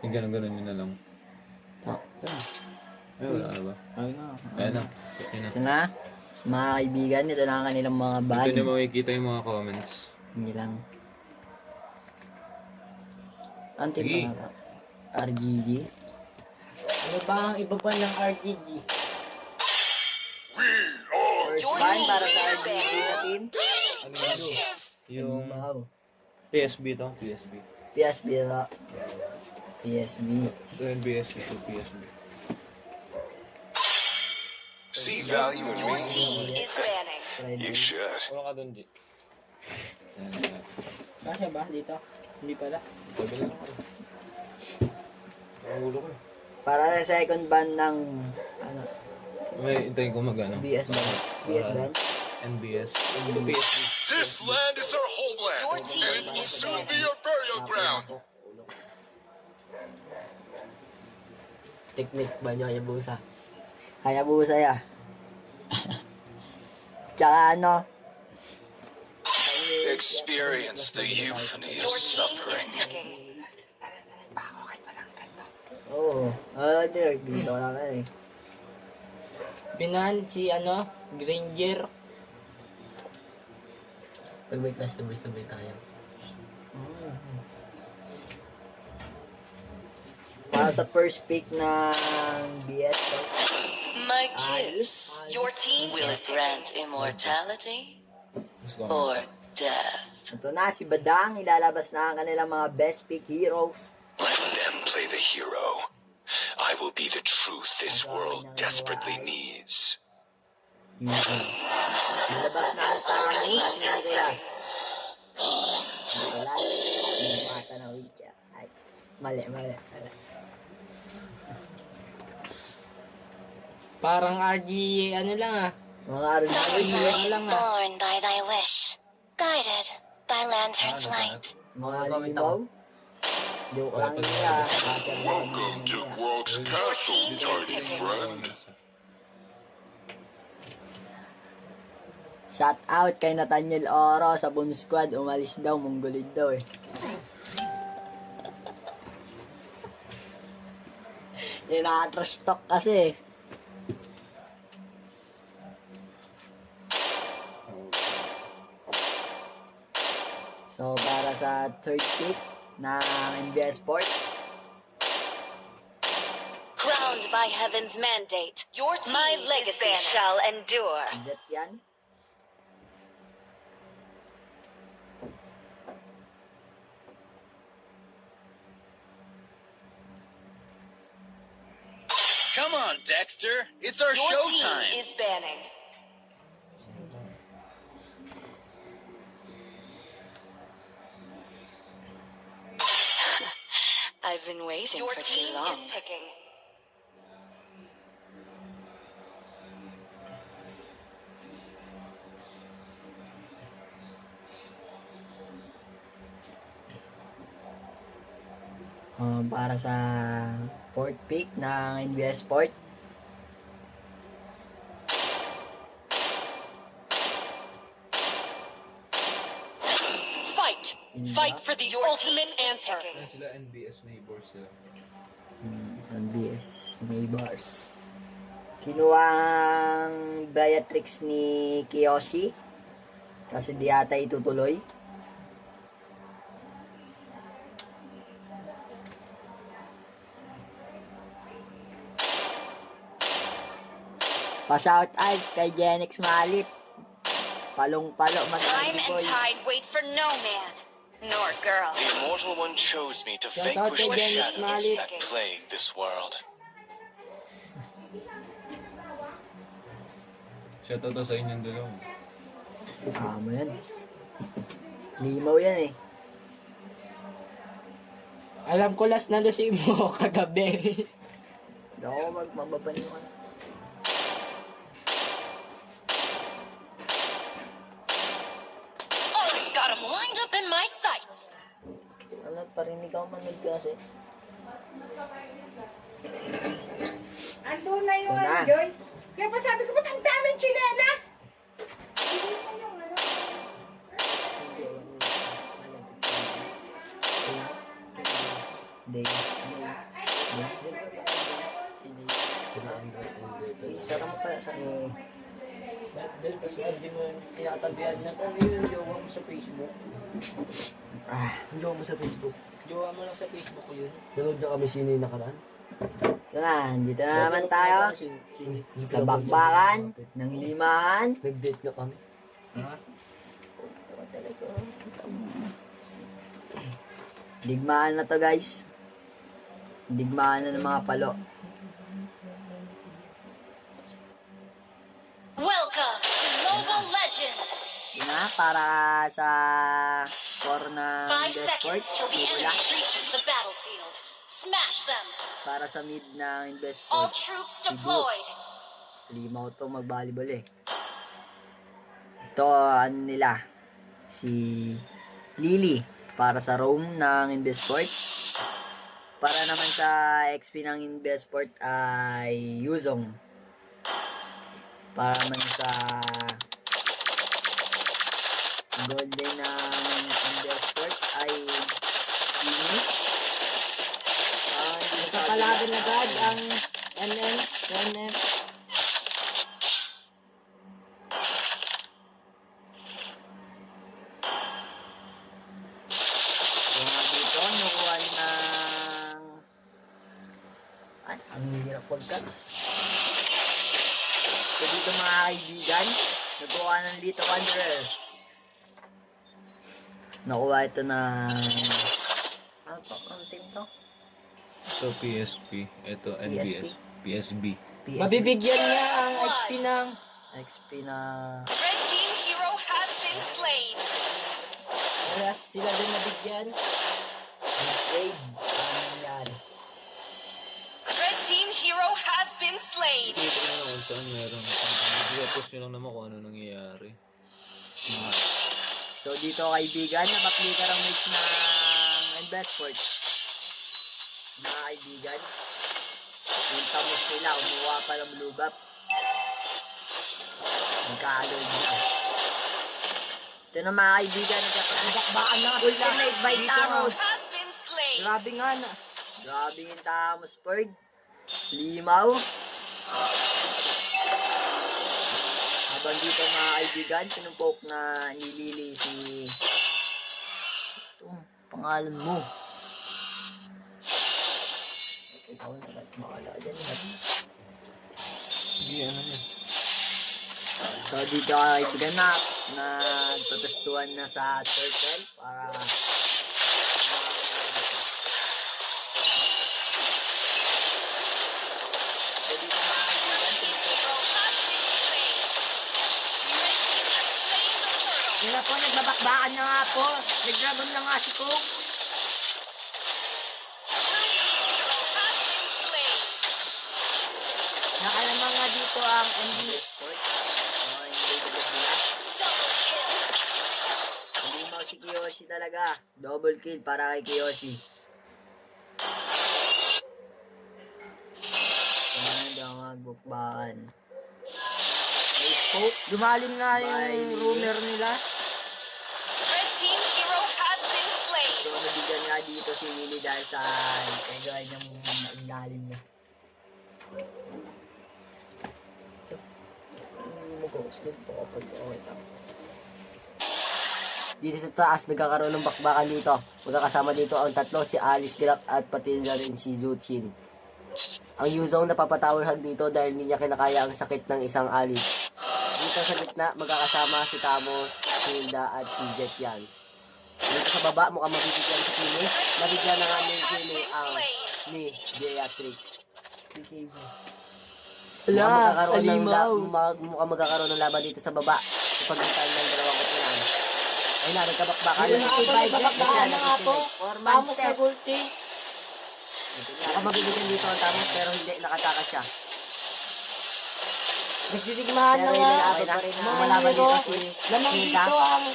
Yung ganun-ganun yun na lang. Ay, wala na ba? Ayun na. Ayan na. Yun na. Ito na. Mga kaibigan, ito na ang kanilang mga ban. Dito nyo makikita yung mga comments. Hindi lang. Anti Sige. mga RGG. Ano ba ang iba pa ng RGG? First ban para sa RGG natin. Ano yun? Yung Wow. PSB to. PSB. PSB na. PSB. Ito yung BSC to PSB. See value in Your me? team is banning. You should. Wala ka doon, G. Ayan. Kasya ba dito? Hindi pala. Sabi lang ako. Ang ulo ko eh. Para sa second ban ng ano, May hintayin ko mag-ano. BS ban. BS ban. NBS. Ito PSB. This land is our Your homeland, team and it will is soon be banning. our burial ground. Technique ba nyo, Hayabusa? Hayabusa ya. Tsaka ano, Experience the euphony of Your team is suffering. picking. oo. Dito lang eh. Binan si ano, Granger. Pag-wait na, sabay-sabay tayo. Para sa first pick ng BS. My kiss. Your team will grant immortality Let's go. or death. Ito na, si Badang. Ilalabas na ang kanilang mga best pick heroes. Let them play the hero. I will be the truth this world desperately needs. Ilabas na ang Thanos ni Nicolas. Nicolas. Yung mata na Witcher. Ay, mali. Parang RG, ano lang ah. Mga Arnaldo Ano lang ah. Born by thy wish, guided by lantern's light. mga limaw. Joke lang nila. Welcome to Grog's Castle, tiny friend. Shout out kay Nathaniel Oro sa Boom Squad. Umalis daw, Mongolid daw eh. Yung naka-trash talk kasi. So, para sa third pick ng NBS Sport, Crowned by heaven's mandate, your team my legacy shall endure. Jet yan. Come on, Dexter. It's our Your team showtime. is banning. I've been waiting for too long. Your team is picking. Para sa fourth pick ng NBS Sport, Fight! Fight for the ultimate answer. Ayan sila, NBS neighbors sila. NBS Neighbors. Kinuha ang Beatrix ni Kiyoshi kasi di ata itutuloy. Pa-shout out kay Genix Malit. Palong-palo Time and tide wait for no man, nor girl. The Immortal One chose me to Shout out vanquish kay the Dennis shadows Malik. that plague this world. Shoutout to sa inyong dalawa. Tama yan. Limaw yan eh. Alam ko last na lusig mo kagabi. Hindi ako magmababan yung ano. I've got him lined up in my sights. Ano, parinig ako manood kasi. Andun na yung Ito na. ano, Joy. Kaya pa sabi ko, ba't ang daming chinelas? Day. Sila Android. Isa mo pala sa Dahil kasi hindi mo tinatabihan na kung yun yung jowa mo sa Facebook. Hindi mo sa Facebook. Jowa mo lang sa Facebook ko yun. Nanood na kami sino yung nakaraan. So na, dito na naman tayo sa bakbakan ng limahan. Nag-date na kami. Digmaan na to guys. Digmaan na ng mga palo. Welcome to Mobile Legends! Yun na, para sa score ng 5 Best seconds Sports. till the Wala. enemy reaches the battlefield. Smash them! Para sa mid ng Best All Sports. troops deployed! Limaw to mag-volleyball eh. Ito, ano nila, si Lily para sa Rome ng Investport. Para naman sa XP ng Investport ay Yuzong. Para naman sa Golden ng Investport ay Kimi. Nakakalaban agad ang MM. Kaya dito, nakuha ng... Ay, ang hirap pagkas. So dito mga kaibigan, nakuha ng Lito Wanderer. Nakuha ito ng... Ano to? Ang team to? Ito PSP. Ito NBS. PSB. PSB. Mabibigyan niya ang XP ng XP na... Red team hero has been slain! kaya sila din nabigyan. Trade. Ano nangyari? Red team hero has been slain! Dito na lang kung saan meron. I-post nyo lang naman kung ano nangyayari. So dito kaibigan, napaklikar ang mates ng Investport. Mga kaibigan, yung tamos nila, umuha pa ng blue buff. Nagka-alloy nila. Ito na mga kaibigan, nagkakabakbaan na ultimate by Tamos. Has been slain! Grabe nga na. Grabe yung Tamos Bird. Limaw. Habang dito mga kaibigan, sinumpok na nilili si... Ito, pangalan mo. Ikaw na ba't makala dyan yan? Hindi, ano yan. So dito kaibigan na nagprotestuhan na sa turtle para so dito mga kaibigan sinumpok. Yun na po, nagbabakbakan na nga po. Nag-dragon na nga si Cook. Nakalamang nga dito ang MD. Sport. Mga invaded nila. Hindi mo si Kiyoshi talaga. Double kill para kay Kiyoshi. Yan, daw magbukbakan. May scope. Lumalim nga yung Bye. rumor nila. Red team hero has been slain! So, nabigyan nga dito si Willie dahil sa kagawin niyang ilalim niya. Dito sa taas, nagkakaroon ng bakbakan dito. Magkakasama dito ang tatlo, si Alice Grak at pati na rin si Zuchin. Ang Yuzong napapatower hug dito dahil hindi niya kinakaya ang sakit ng isang Alice. Dito sa gitna, magkakasama si Tamos, si Hilda at si Jet yan. Dito sa baba, mukhang mabibigyan si Kimi. Nabigyan na nga ni Kimi ang ni Beatrix. Mukhang magkakaroon ng laban dito sa baba. Sa pagitan ng dalawang kutunan. Ay na, nagkabakbakan. Yun na po, nagbabakbakan na nga po. Tamos na gulti. Mukhang mabibigyan dito ang Tamos pero hindi nakatakas siya. Nagtitigmahan na Pero nga. inaabot pa rin na malaban dito si Lamang Hilda. dito ang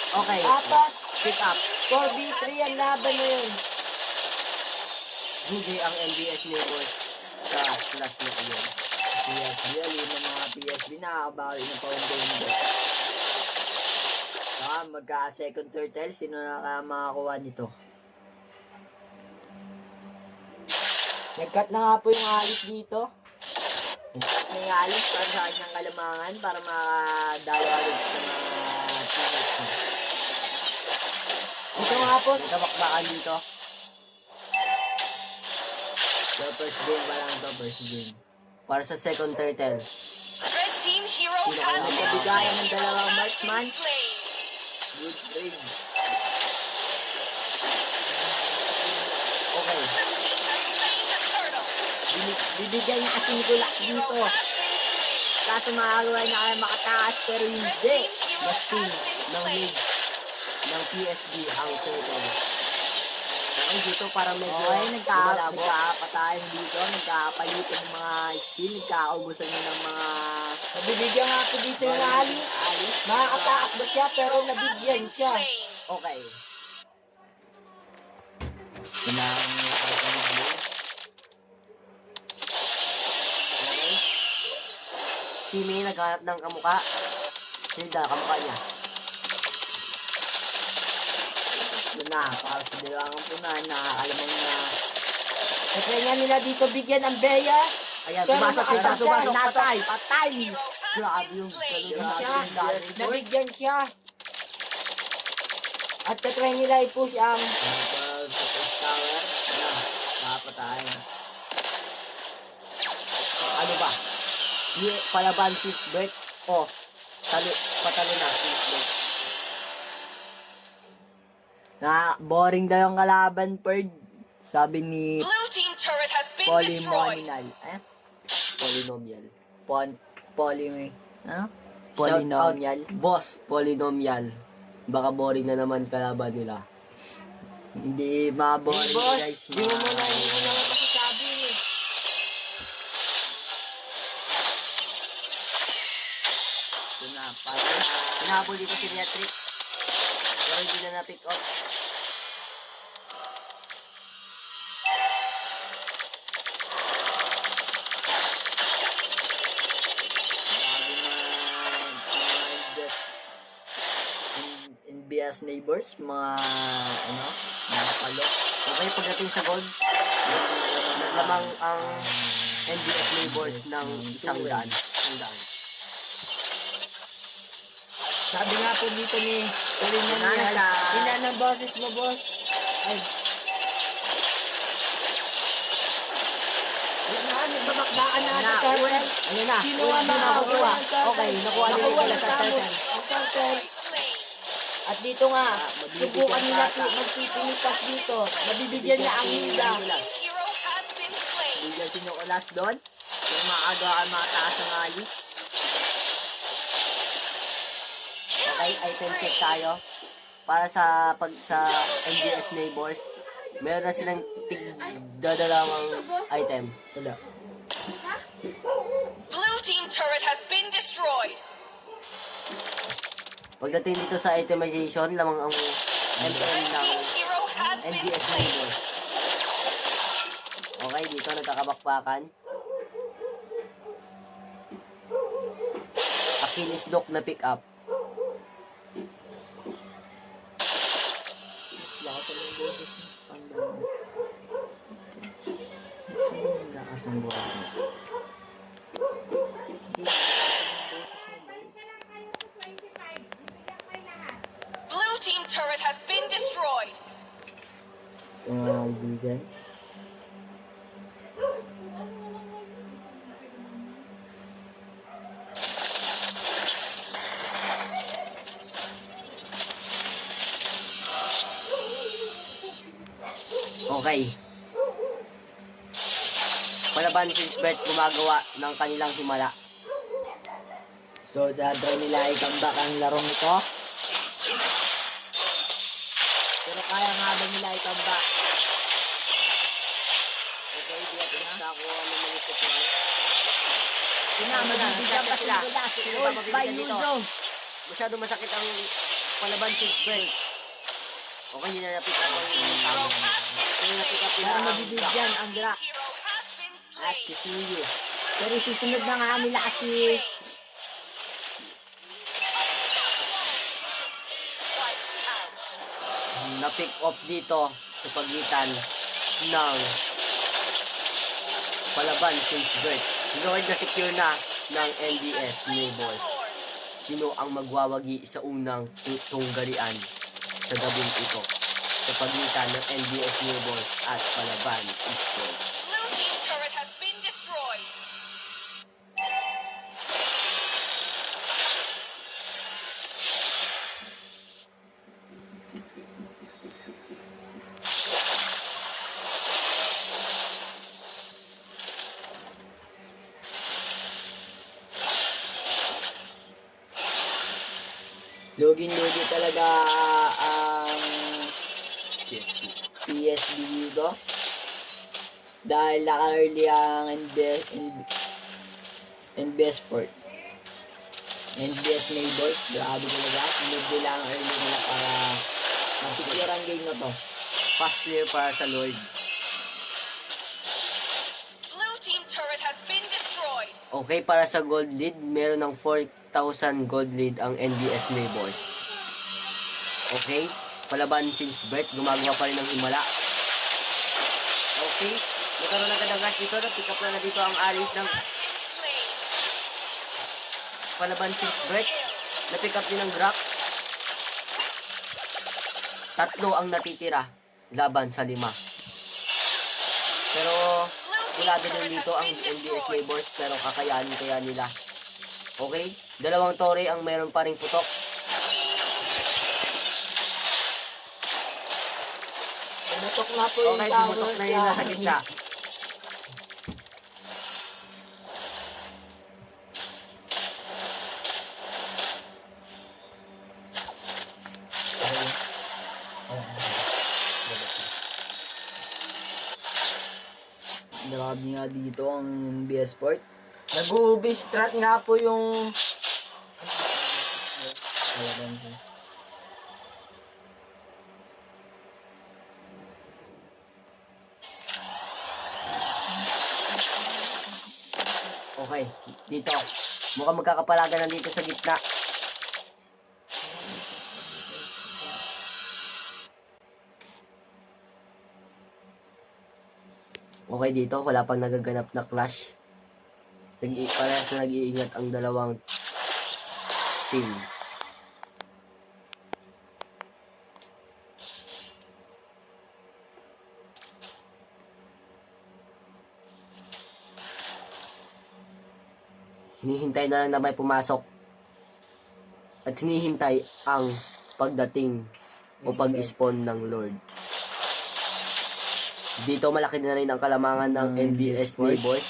Okay, apat. pick up. 4v3 ang laban na yun. Hindi ang NBS Neighbors sa slash na yun. PSB, alin ng mga PSB nakakabawi ng foundation. Saka magka-second turtle, sino makakuha nito? Nag-cut na nga po yung Alice dito. Nag-cut na yung Alice para sa kanyang kalamangan para makadalo agad sa mga teammates niya. Ito nga po. Nagkabakbakan dito. So, first game pa lang to, first game. Para sa second turtle. Red team hero has been Nagkabigayan ng dalawang slain. marksman. Good trade. Okay. Bibigyan niya kasi Nicolas dito. Kaso makagawa niya kaya makataas pero hindi. Basting ng mid ng PSG ang turtle. Okay, dito para medyo Okay, lumalabo. nagkakapatayan dito. Nagkakapalitan ng mga skill. Nagkakaubusan niya ng mga... Nabibigyan nga po dito yung Alice. Makakatakas ba siya pero nabigyan siya. Okay. Pinang okay. Si May naghanap ng kamuka. Silda, kamuka niya. Yun na, para sa dalawang punan, nakakalamang na... Kaya nga nila dito bigyan ang Bea. Ayan, Pero tumasok, nakasabay, tumasok, Natay! Patay! Grabe yung galon Siya, natin. nabigyan siya. At katry nila i-push ang Pag sa first tower, na, nakapatayan. Ano ba? Palaban si Bert. Oh, patalo na si Bert. Boring daw yung kalaban, Perd. Sabi ni Blue team turret has been destroyed. Polynomial. Polynomial. Ano? Shout Polynomial. out, boss, polynomial. Baka boring na naman kalaban nila. Hindi maboring, boss. guys. Di mo muna nga masasabi. Ito na, para... Hinahabol dito si Beatrix. Pero hindi na na-pick up. Sabi na... just... Envious neighbors, mga... ano? Mga palok. Okay, pagdating sa gold, naglamang ang NBF neighbors ng 100. 100. Sabi nga po dito ni Kulina Nanay niya. ka. Ina ng boses mo, boss. Ay. Yan na, nagbabakbaan na Na, sa turtle. Ayun na. Sino ang nakakuha? Okay, nakuha nila Nakuha sila na sa tamo. turtle. Ang turtle. At dito nga, subukan nila magpipinipas dito. Nabibigyan niya ang Hilda. Hero has been slain. Bigyan si Nicolas doon. Kung makagawa ang mga taas ng alis. Okay, item check tayo. Para sa sa NBS neighbors, meron na silang tig-dadalawang item. Wala. Blue team turret has been destroyed. Pagdating dito sa itemization, lamang ang Red MM ng team hero has been NBS slain. neighbors. Okay, dito nagkakabakbakan. Achilles Dock na pick up. Mas lakas ng boses niya. Mas lakas ng boses niya. Blue team turret has been destroyed. Ito mga kaibigan. Okay. Palaban si Bert gumagawa ng kanilang himala. So, dadry nila i-comeback ang larong ito. Pero kaya nga ba nila i-comeback? Okay, di natin nakakuha ng mga supply. Mabibigyan pa sila. Sino ba mabibigyan dito? Masyado masakit ang palaban si Bert. Okay, hindi na na-pick up ang tao. Hindi na pick up Pero nila ang mabibigyan ang Drak Hero has been at slain. si Suyu. Pero susunod na nga nila kasi Wiped out. na-pick off dito sa pagitan ng palaban since birth. Lord na secure na ng NBS Neighbors. Sino ang magwawagi sa unang tunggalian sa gabing ito sa pagitan ng NBS Neighbors at Palaban Esports? Blue team turret has been destroyed. Lugin-lugi talaga ang PSB dito. Dahil naka-early ang NBS Sport. NBS Neighbors, grabe talaga. Need nila ang early nila para masecure ang game na to. Fast clear para sa Lord. Blue team turret has been destroyed. Okay, para sa gold lead, meron ng 4,000 gold lead ang NBS Neighbors. Okay, Palaban since birth, gumagawa pa rin ng himala. Okay, nagkaroon agad ng rush dito, pick up na dito ang alis ng Palaban since birth. Na-pick up din ng Grak. 3 ang natitira laban sa 5. Pero wala din dito ang NBS Neighbors, pero kakayanin kaya nila. Okay, 2 tore ang meron pa ring putok. Tumutok na po yung Okay, tower. tumutok na yun nasa gitna. Grabe nga dito ang NBS Sport. Nag-uubi strat nga po yung... Okay, dito. Mukhang magkakapalagan na dito sa gitna. Okay, dito. Wala pang nagaganap na clash. Parehas na nag-iingat ang dalawang team. Hinihintay na lang na may pumasok. At hinihintay ang pagdating o pag-spawn ng Lord. Dito malaki na rin ang kalamangan ng NBS Neighbors.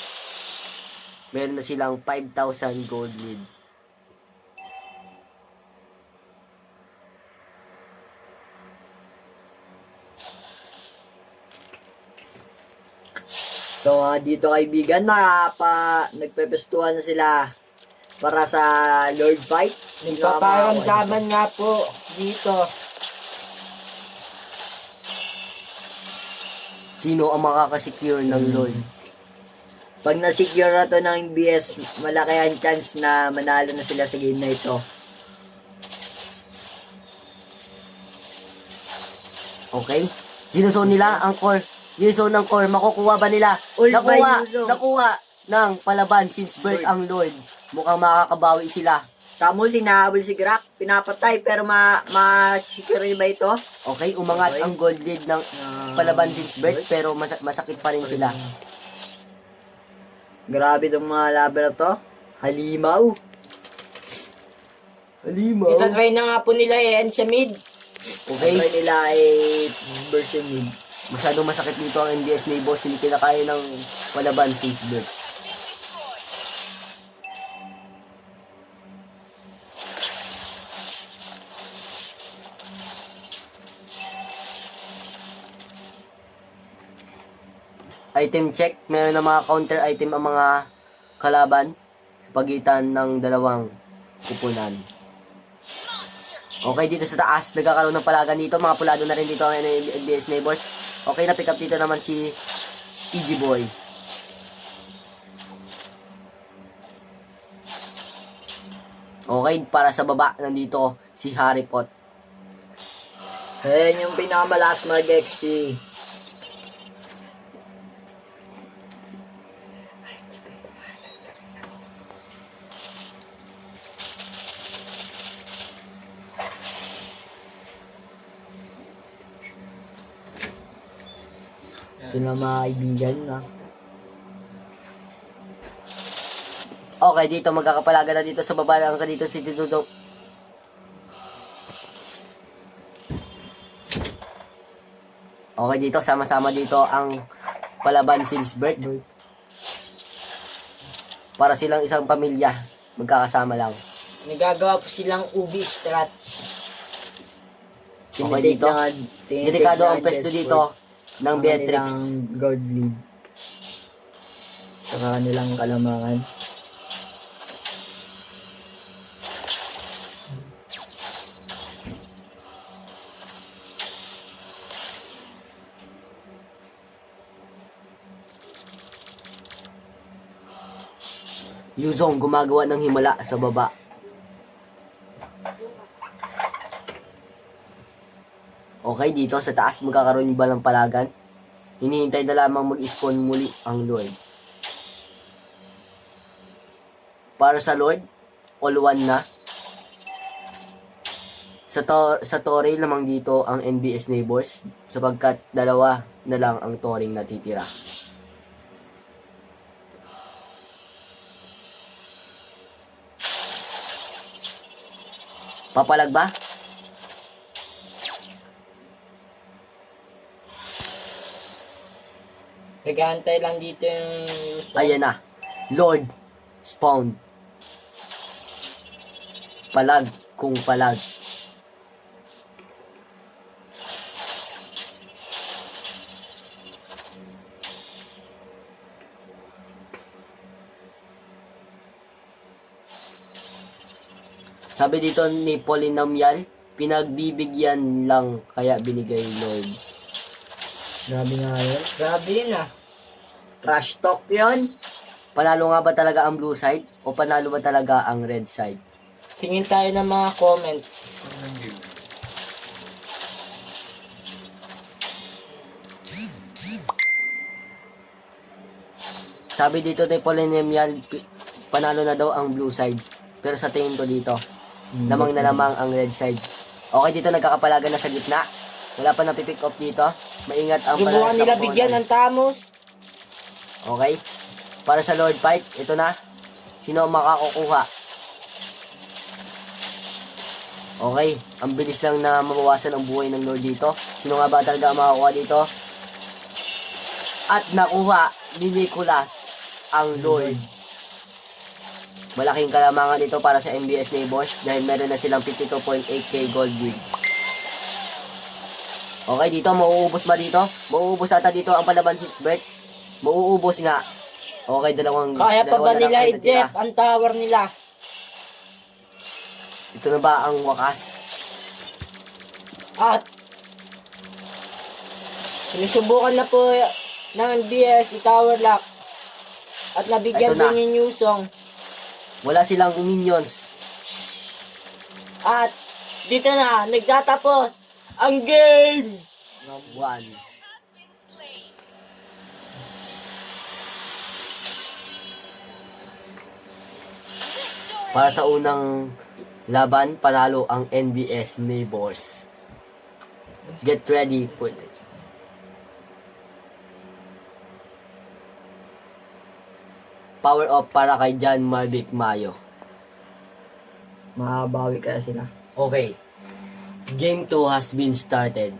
Meron na silang 5,000 gold lead. So, dito kaibigan, nagpepestuhan na sila para sa Lord Fight. Nagpaparamdaman nga po dito. Sino ang makakasecure ng Lord? Pag na-secure na to ng NBS, malaki ang chance na manalo na sila sa game na ito. Okay? Sinusone nila ang core. Sinusone ng core. Makukuha ba nila? All by Yuzo. Nakuha ng Palaban since birth ang Lord. Mukhang makakabawi sila. Tamo, sinahabol si Grak, pinapatay, pero ma-secure ba ito? Okay, umangat ang gold lead ng Palaban since birth, pero masakit pa rin sila. Grabe itong mga laban na to. Halimaw. Halimaw. Itatry na nga po nila i-end sa mid. Okay? Try nila ay version mid. Masyadong masakit dito ang NBS Neighbors. Hindi kinakaya ng Palaban since birth. Item check. Meron na mga counter item ang mga kalaban sa pagitan ng dalawang kupunan. Okay, dito sa taas, nagkakaroon ng palagan dito. Mga pulado na rin dito ang NBS Neighbors. Okay, na-pick up dito naman si EG Boy. Okay, para sa baba, nandito si Harry Pot. Ayan yung pinakamalas mag-XP. Ito na mga kaibigan na. Okay, dito magkakapalaga na dito sa baba lang ka dito si Zizudong. Okay, dito sama-sama dito ang Palaban since birth. Para silang isang pamilya, magkakasama lang. Nagagawa po silang ubi strat. Okay, dito. Delikado ang pwesto dito ng Beatrix. God lead. Saka kanilang kalamangan. Yuzong gumagawa ng himala sa baba. Okay, dito sa taas magkakaroon ba ng palagan? Hinihintay na lamang mag-spawn muli ang Lord. Para sa Lord, all one na. Sa Torre lamang dito ang NBS Neighbors sapagkat dalawa na lang ang Toring natitira. Papalag ba? Nagantay lang dito yung... Ayan na. Lord, spawn. Palag kung palag. Sabi dito ni Polynomial, pinagbibigyan lang kaya binigay Lord. Grabe nga yun. Grabe yun ah. Trash talk yun. Panalo nga ba talaga ang blue side o panalo ba talaga ang red side? Tingin tayo ng mga comment. Sabi dito ni Polynomial, panalo na daw ang blue side. Pero sa tingin ko dito, lamang na lamang ang red side. Okay, dito nagkakapalaga na sa gitna. Wala pa napipick up dito. Maingat ang Subukan palalas nila ng bigyan opponent. ng Tamos. Okay. Para sa Lord fight, ito na. Sino ang makakukuha? Okay. Ang bilis lang na mabawasan ang buhay ng Lord dito. Sino nga ba talaga ang makakuha dito? At nakuha ni Nicholas ang Lord. Malaking kalamangan ito para sa NBS Neighbors dahil meron na silang 52.8k gold lead. Okay, dito, mauubos ba dito? Mauubos ata dito ang Palaban 6 birth. Mauubos nga. Okay, Kaya pa ba dalawa na lang nila ang natira. i-dep ang tower nila? Ito na ba ang wakas? At sinusubukan na po ng NBS i-tower lock. At nabigyan Ito na. din yung Yusong. Wala silang minions. At dito na, nagtatapos ang game! 1. Para sa unang laban, panalo ang NBS Neighbors. Get ready, put. Power up para kay John Marvick Mayo. Makabawi kaya sila. Okay. Game 2 has been started.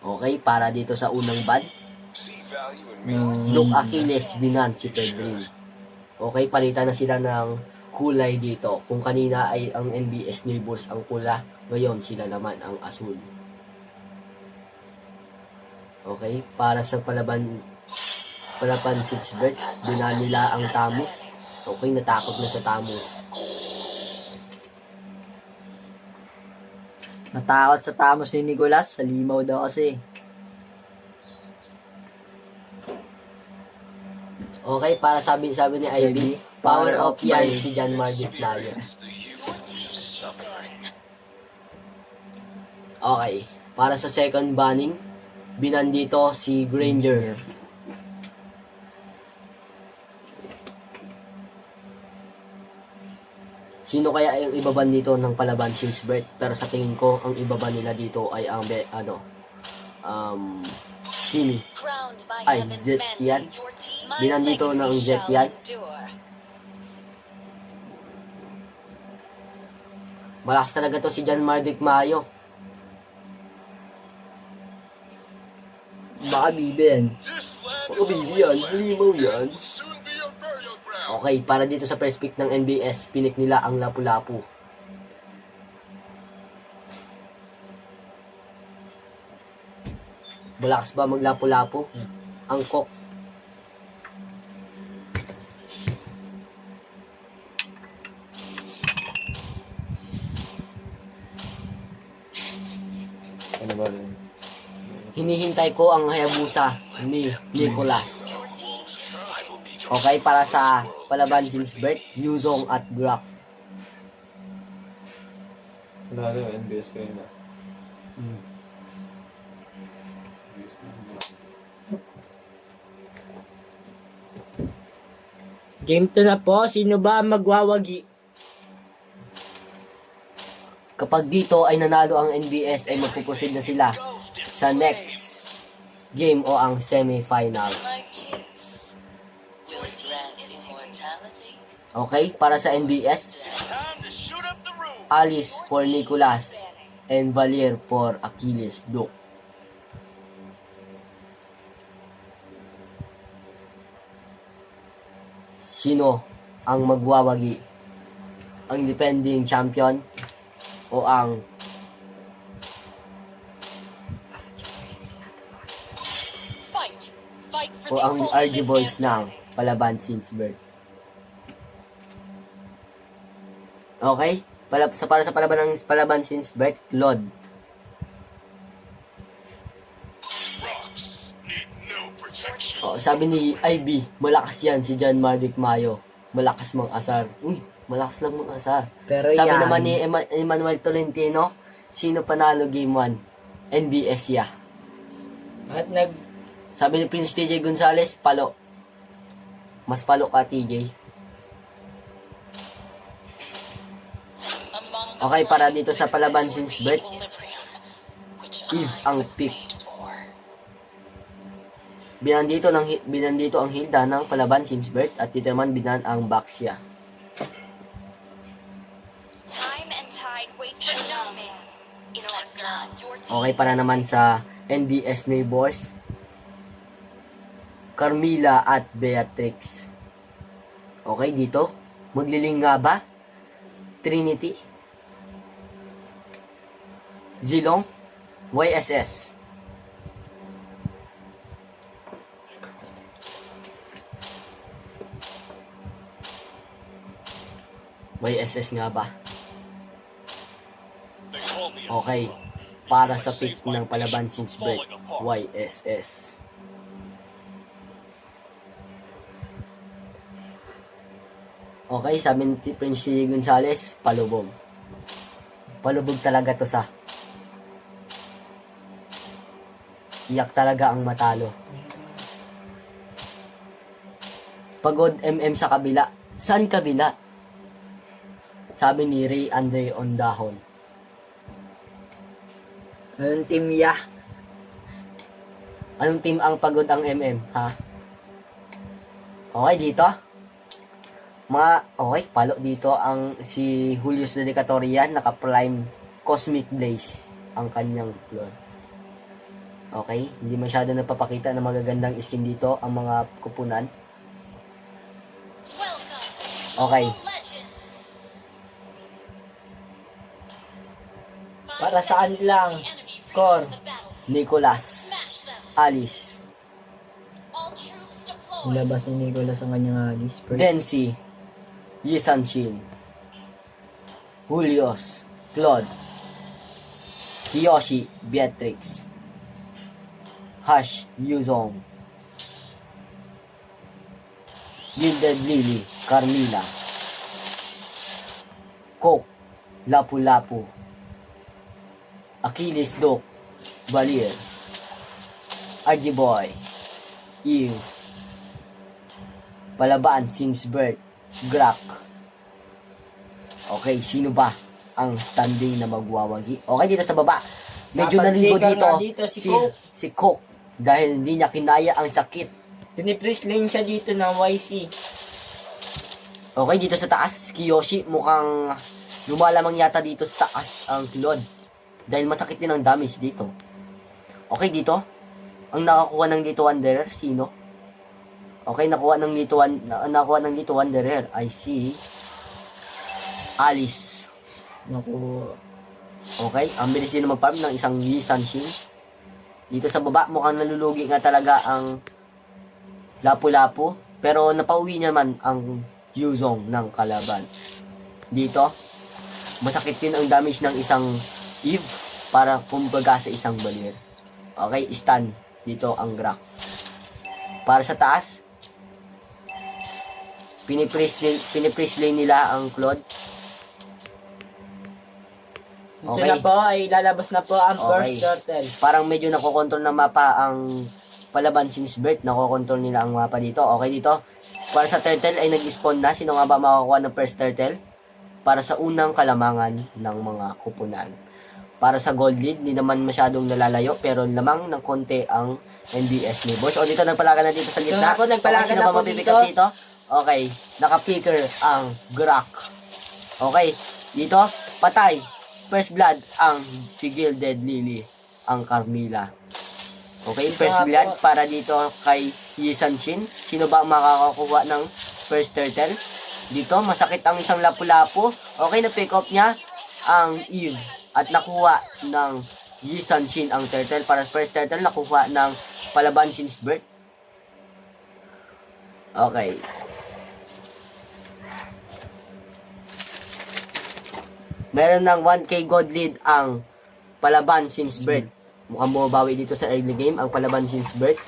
Okay, para dito sa unang bad. See value in me. Luke Achilles, Binance, Pedrin. Okay, palitan na sila ng kulay dito. Kung kanina ay ang NBS Neighbors ang pula, ngayon sila naman ang asul. Okay, para sa Palaban 6 bet, bina nila ang Tamus. Okay, natakot na sa Tamus. Natakot sa Tamos ni Nicolas. Sa limaw daw kasi. Okay, para sabi ni Ivy, power up yan si John Marvick Mayo. The youth suffering. Okay, para sa second banning, binan dito si Granger. Sino kaya yung ibaban dito ng Palaban since birth? Pero sa tingin ko, ang ibaban nila dito ay ang Sini. Crowned by Ay, heaven's Zed yan. mandate, your team, my Binandito ng legacy Zed shall yan. endure. Malakas talaga to si John Marvick Mayo. Baka bibi yan. This land Oh, is a baby, yan. wasteland. Halimaw yan. It will soon be a burial ground. Okay, para dito sa first pick ng NBS, pinik nila ang Lapu-Lapu. Malakas ba maglapu-lapu? Angkok. Ano ba rin? Hinihintay ko ang Hayabusa ni Nicholas. Okay, para sa palaban since birth, Yuzong at Brock. Wala rin, NBS kayo na. Game 2 na po. Sino ba ang magwawagi? Kapag dito ay nanalo ang NBS ay magpuproceed na sila sa next game o ang semifinals. My kiss will grant immortality. Okay, para sa NBS, Time to shoot up the roof. Alice for Nicolas and Valier for Achilles Duke. Sino ang magwawagi? Ang defending champion o ang Fight! Fight for o the ang ultimate RG Boys ng answer. palaban since birth? Okay? Para sa palaban since birth, Claude. Rocks need no protection. Oh, sabi ni IB, malakas yan si John Marvick Mayo. Malakas mang asar. Uy, malakas lang mang asar. Pero Sabi yan, naman ni Emmanuel Tolentino, sino panalo game 1? NBS ya. At Sabi ni Prince TJ Gonzalez, palo. Mas palo ka, TJ. Among the Okay, para flying dito sa palaban exists since birth, equilibrium, which Eve I ang was pick. made for. Binandito ang Hilda ng palaban since birth at dito naman binan ang Baxia. Time and tide wait for no man. Is that not your team? Okay, para naman sa NBS Neighbors, Carmila at Beatrix. Okay, dito. Magliling nga ba? Trinity. Zilong. YSS. YSS nga ba? They call me a Okay. hero. Para sa pick ng palaban since birth, YSS. Okay, sabi ni Prince C. Gonzalez, palubog. Palubog talaga to sa. Iyak talaga ang matalo. Pagod MM sa kabila. Saan kabila? Sabi ni Ray Andre Ondahon. anong team ya? Anong team ang pagod ang MM, ha? Okay, dito. Okay, palo dito ang si Julius Dedicatoria, naka-prime Cosmic Blaze ang kanyang clone. Okay, hindi masyado napapakita ng magagandang skin dito ang mga kupunan. Welcome to Okay. Global Legends. Para saan lang? Core. Nicolas, Smash them. Alice, All troops deployed. Nilabas ni Nicolas ang kanyang alis. Densi, Yisanshin, Julius, Claude, Kiyoshi, Beatrix, Hush, Yuzong, Gilded Lily, Carmila, Coke, Lapu-Lapu, Achilles Duke, Valier, RG Boy, Eve, Palaban since birth, Grak. Okay, sino ba ang standing na magwawagi? Okay, dito sa baba, Medyo Dapat naligo ligar dito, nga dito si Coke. si Coke dahil hindi niya kinaya ang sakit. Pinipris lane siya dito ng YC. Okay, dito sa taas, Kiyoshi, mukhang lumalamang yata dito sa taas ang Claude. Dahil masakit din ang damage dito. Okay, dito. Ang nakakuha ng Lito Wanderer, sino? Okay, nakuha ng Lito Wanderer. I see. Alice. Naku. Okay, ang bilis din mag-farm ng isang Yi Sanshin. Dito sa baba, mukhang nalulugi nga talaga ang Lapu-Lapu. Pero napauwi naman ang Yuzong ng kalaban. Dito, masakit din ang damage ng isang Eve para kumbaga sa isang balir. Okay, stun. Dito ang Grak. Para sa taas, pinipris lane nila ang Claude. Ito Okay. na po ay lalabas na po ang Okay. first turtle. Parang medyo nakokontrol ng mapa ang palaban since birth. Nakokontrol nila ang mapa dito. Okay, dito. Para sa turtle ay nag-spawn na. Sino nga ba makakuha ng first turtle? Para sa unang kalamangan ng mga kupunan. Para sa gold lead, hindi naman masyadong nalalayo, pero lamang ng konti ang NBS neighbors. O dito, nagpalaga na dito sa gitna. Ito na po, nagpalaga Okay, sino na ba po mapipick up dito? Okay, naka-picker ang Grak. Okay, dito, patay. First blood ang si Gilded Lily, ang Carmilla. Okay, first blood para dito kay Yi Sanshin. Sino ba ang makakakuha ng first turtle? Dito, masakit ang isang Lapu-Lapu. Okay, na-pick up niya ang Eve. At nakuha ng Yi Sanshin ang turtle. Para first turtle, nakuha ng palaban since birth. Okay. Meron ng 1k gold lead ang palaban since birth. Mukhang bumabawi dito sa early game ang palaban since birth.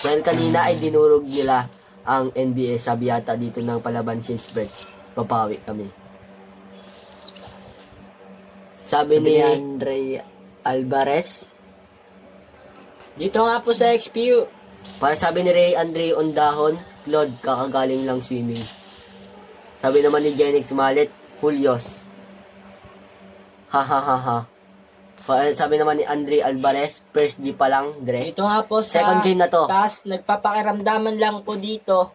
Dahil kanina ay dinurog nila ang NBS. Sabi yata dito ng palaban since birth. Babawi kami. Sabi ni Andre Alvarez. Dito nga po sa XPU. Para sabi ni Ray Andre Ondahon, Claude, kakagaling lang swimming. Sabi naman ni Genix Malet, Julios. Ha ha ha ha. Sabi naman ni Andre Alvarez, first G pa lang, dire. Dito nga po sa Second game na to. taas, nagpapakiramdaman lang po dito.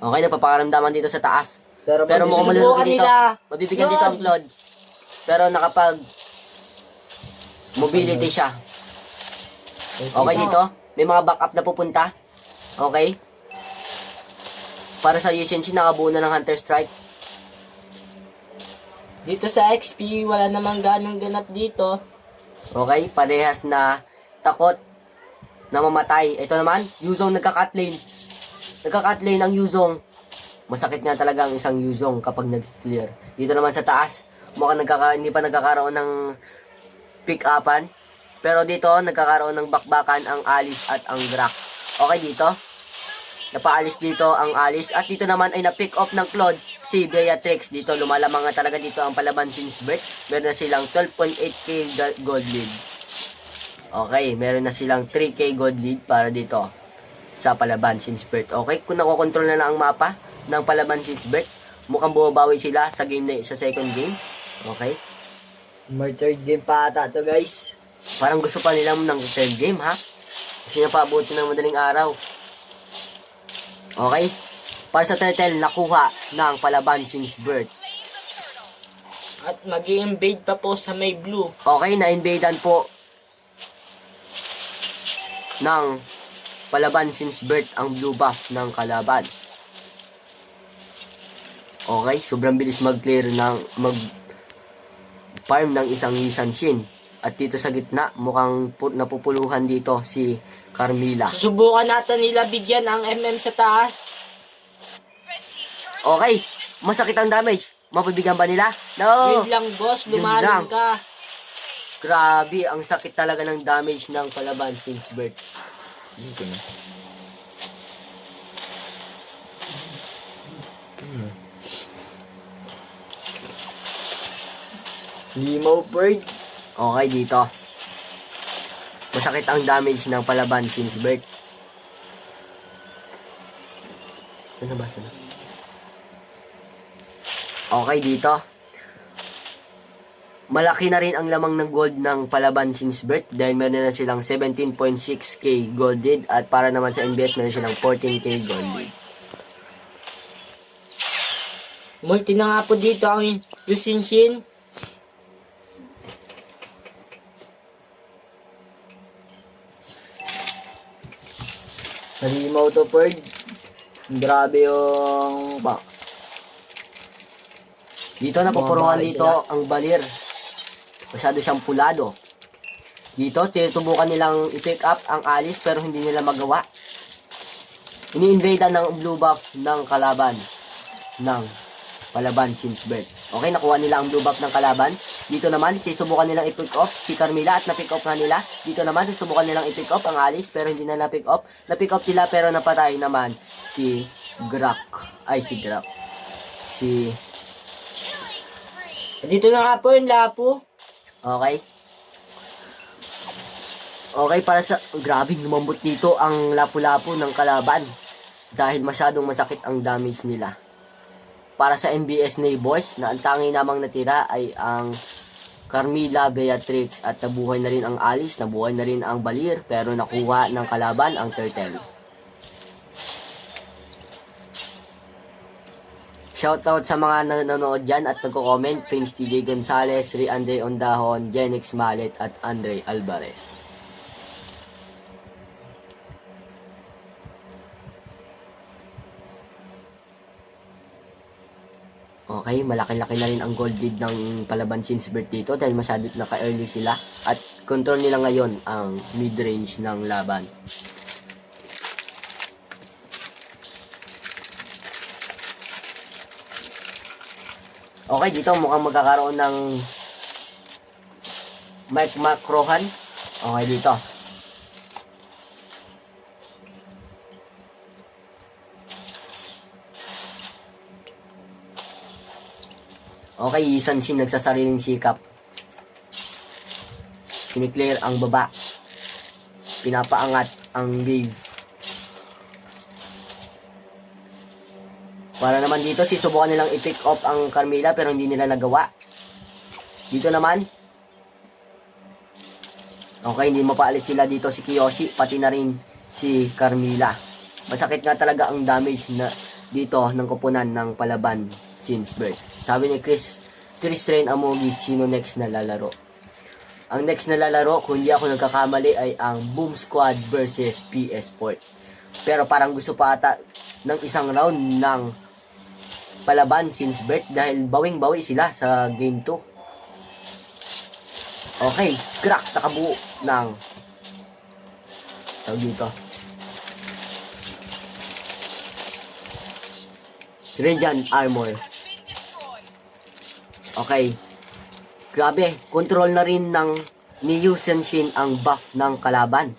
Okay, napapakaramdaman dito sa taas. Pero mukhang susubukan malulugi dito. nila. Mabibigyan dito ang Claude. Pero nakapag mobility siya. Okay dito. May mga backup na pupunta. Okay. Para sa Yushin, nakabuo na ng Hunter Strike. Dito sa XP, wala namang ganong ganap dito. Okay, parehas na takot na mamatay. Ito naman, Yuzong nagka-cut lane. Nagka-cut lane ang Yuzong. Masakit nga talaga ang isang Yuzong kapag nag-clear. Dito naman sa taas, mukhang hindi pa nagkakaroon ng pick-upan. Pero dito, nagkakaroon ng bakbakan ang Alice at ang Grak. Okay dito. Napaalis dito ang Alice. At dito naman ay na-pick up ng Claude si Beatrix. Dito, lumalamang nga talaga dito ang palaban since birth. Meron na silang 12.8k gold lead. Okay, meron na silang 3k gold lead para dito sa palaban since birth. Okay, kung nakokontrol na lang ang mapa ng palaban since birth, mukhang bumabawi sila sa game na sa second game. Okay. May third game pa ata to, guys. Parang gusto pa nila ng third game, ha? Kasi napaabuti ng madaling araw. Okay? Para sa turtle, nakuha ng palaban since birth. At mag-i-invade pa po sa may blue. Okay, na-invadean po ng palaban since birth ang blue buff ng kalaban. Okay, sobrang bilis mag-clear ng mag-farm ng isang Yi Sanshin. At dito sa gitna, mukhang napupuluhan dito si Carmilla. Susubukan natin nila bigyan ang MM sa taas. Okay, masakit ang damage. Mapabigyan ba nila? No! Yun lang, boss. Yun lang. Lumalang ka. Grabe, ang sakit talaga ng damage ng palaban since birth. Dito na. Limaw bird. Okay, dito. Masakit ang damage ng palaban since birth. Ano ba? Okay, dito. Malaki na rin ang lamang ng gold ng palaban since birth dahil meron na silang 17.6k gold lead at para naman sa NBS meron silang 14k gold lead. Multi na nga po dito ang Yusinshin. Halimaw to Perd. Grabe yung Dito napupuruan Bumabay dito ang balir. Masyado siyang pulado. Dito tinutubukan nilang i-pick up ang Alice pero hindi nila magawa. Ini-invade ng blue buff ng kalaban ng palaban since birth. Okay, nakuha nila ang blue buff ng kalaban. Dito naman, susubukan nilang i-pick off si Carmilla at na-pick off na nila. Dito naman, susubukan nilang i-pick off ang Alice pero hindi na na-pick off. Na-pick off sila pero napatay naman si Grak. Si Dito na nga po yung Lapu. Okay. Okay, para sa... Grabe, lumambot dito ang lapu-lapu ng kalaban. Dahil masyadong masakit ang damage nila. Para sa NBS Neighbors, na ang tangi namang natira ay ang Carmilla, Beatrix at nabuhay na rin ang Alice, nabuhay na rin ang Balir, pero nakuha ng kalaban ang Turtle. Shoutout sa mga nanonood dyan at nagko-comment, Prince TJ Gonzalez, Andre Ondahon, Jenix Malet at Andre Alvarez. Okay, malaki-laki na rin ang gold lead ng palaban since birth dito dahil masyado naka-early sila at control nila ngayon ang mid-range ng laban. Okay, dito mukhang magkakaroon ng Mike Macrohan. Okay, dito. Okay, Yisanshin nagsasariling sikap. Kiniklear ang baba. Pinapaangat ang wave. Para naman dito, susubukan nilang i-pick off ang Carmilla pero hindi nila nagawa. Dito naman. Okay, hindi mapaalis sila dito si Kiyoshi, pati na rin si Carmilla. Masakit nga talaga ang damage na dito ng kupunan ng palaban since birth. Sabi ni Chris Rain Amogi, sino next na lalaro? Ang next na lalaro, kung hindi ako nagkakamali, ay ang Boom Squad versus PS Sport. Pero parang gusto pa ata ng isang round ng palaban since birth dahil bawing-bawi sila sa game 2. Okay, Crack nakabuo ng tawag dito. Radiant Armor. Okay. Grabe, control na rin ni Yusinshin ang buff ng kalaban.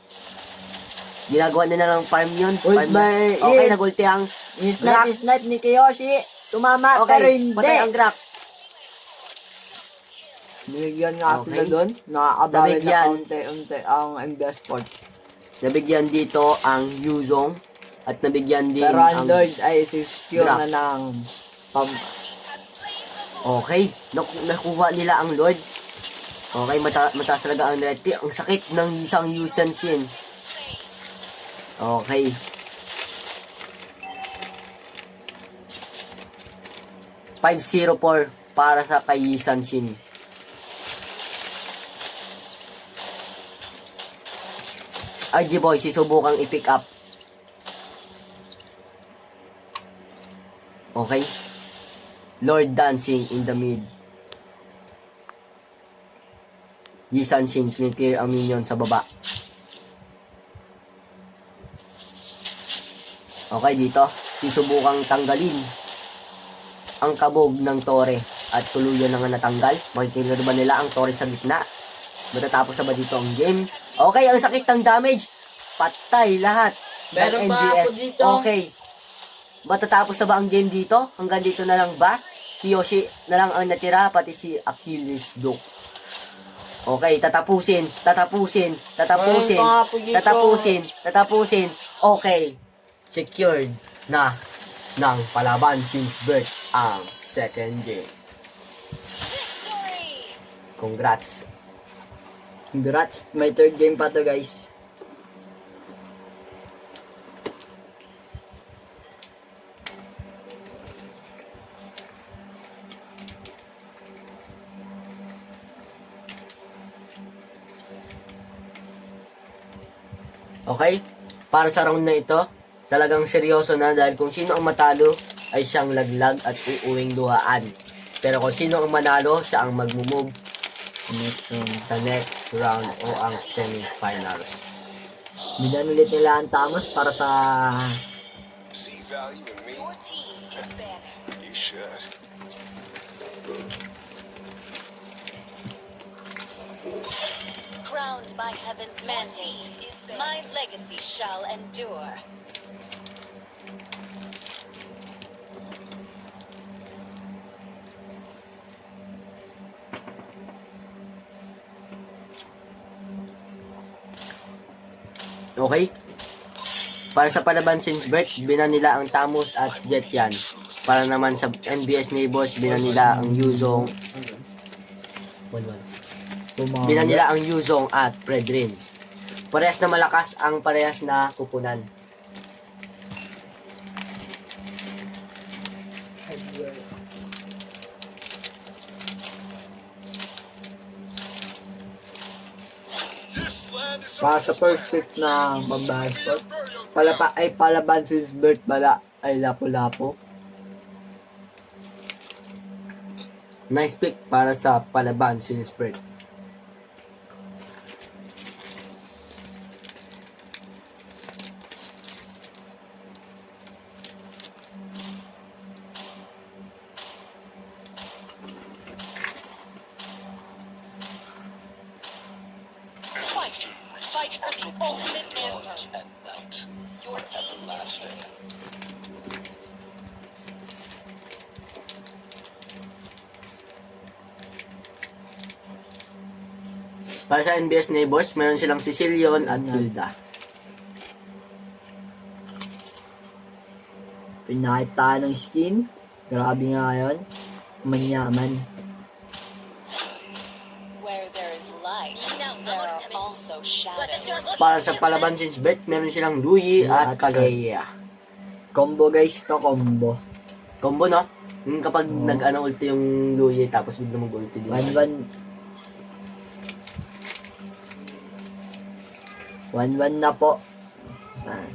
Ginagawa nila ng farm yun. Okay, nagulti ang Snipe ni Kiyoshi. Tumama okay, pero hindi. patay ang Grak. Binigyan nga Okay. sila doon. Nakakabawi na Nabigyan. kaunti-unti ang MBS Sport. Nabigyan dito ang Yuzong at nabigyan din Pero ang... Android ay secure Grak. na ng Okay, nakuha nila ang Lord. Okay, mataas talaga ang Reti. Ang sakit ng isang Yusinshin. Okay. $504 para sa kay Yusinshin. RG Boy, sisubukang i-pick up. Okay. Lord dancing in the mid. Yusinshin, clear ang minion sa baba. Okay, dito. Sisubukang tanggalin ang kabog ng tore at tuluyan na nga natanggal. Makikilala ba nila ang tore sa gitna? Matatapos na ba dito ang game? Okay, ang sakit ng damage. Patay lahat ng Meron pa NGS. ako dito. Okay. Matatapos na ba ang game dito? Hanggang dito na lang ba? Kiyoshi na lang ang natira, pati si Achilles Duke. Okay, tatapusin. Okay. Secured na ng palaban since birth ang second game. Congrats. Congrats, may third game pa to guys. Okay? Para sa round na ito, talagang seryoso na dahil kung sino ang matalo ay siyang laglag at uuwing duhaan. Pero kung sino ang manalo, siya ang magmumove sa next round o ang semifinals. Binan ulit nila ang Tamos para sa See value in me? Your team is banned. You should. Crowned by heaven's mandate, my legacy shall endure. Okay? Para sa palaban since birth, binan nila ang Tamos at Jetyan. Para naman sa NBS Neighbors, binan nila ang Yuzong. Binan nila ang Yuzong at Predrin. Parehas na malakas ang parehas na kupunan. This land is para sa first pick na Bambastor. Palaban since birth bala ay Lapu-Lapu. Nice pick para sa palaban since birth. Fight! Fight for the ultimate answer. at night. Your team is Lasting. Para sa NBS Neighbors, meron silang Sicilion at Hilda. Pinakita ng skin. Grabe nga yun. Manyaman. Where there is light, there are also shadows. Para sa palaban since birth, meron silang Luyi at Kaleya. Combo guys to, combo. Combo, no? Yung kapag nag-ano ulti yung Luyi, tapos bigla mag-ulti din. 1-1 na po. Ah.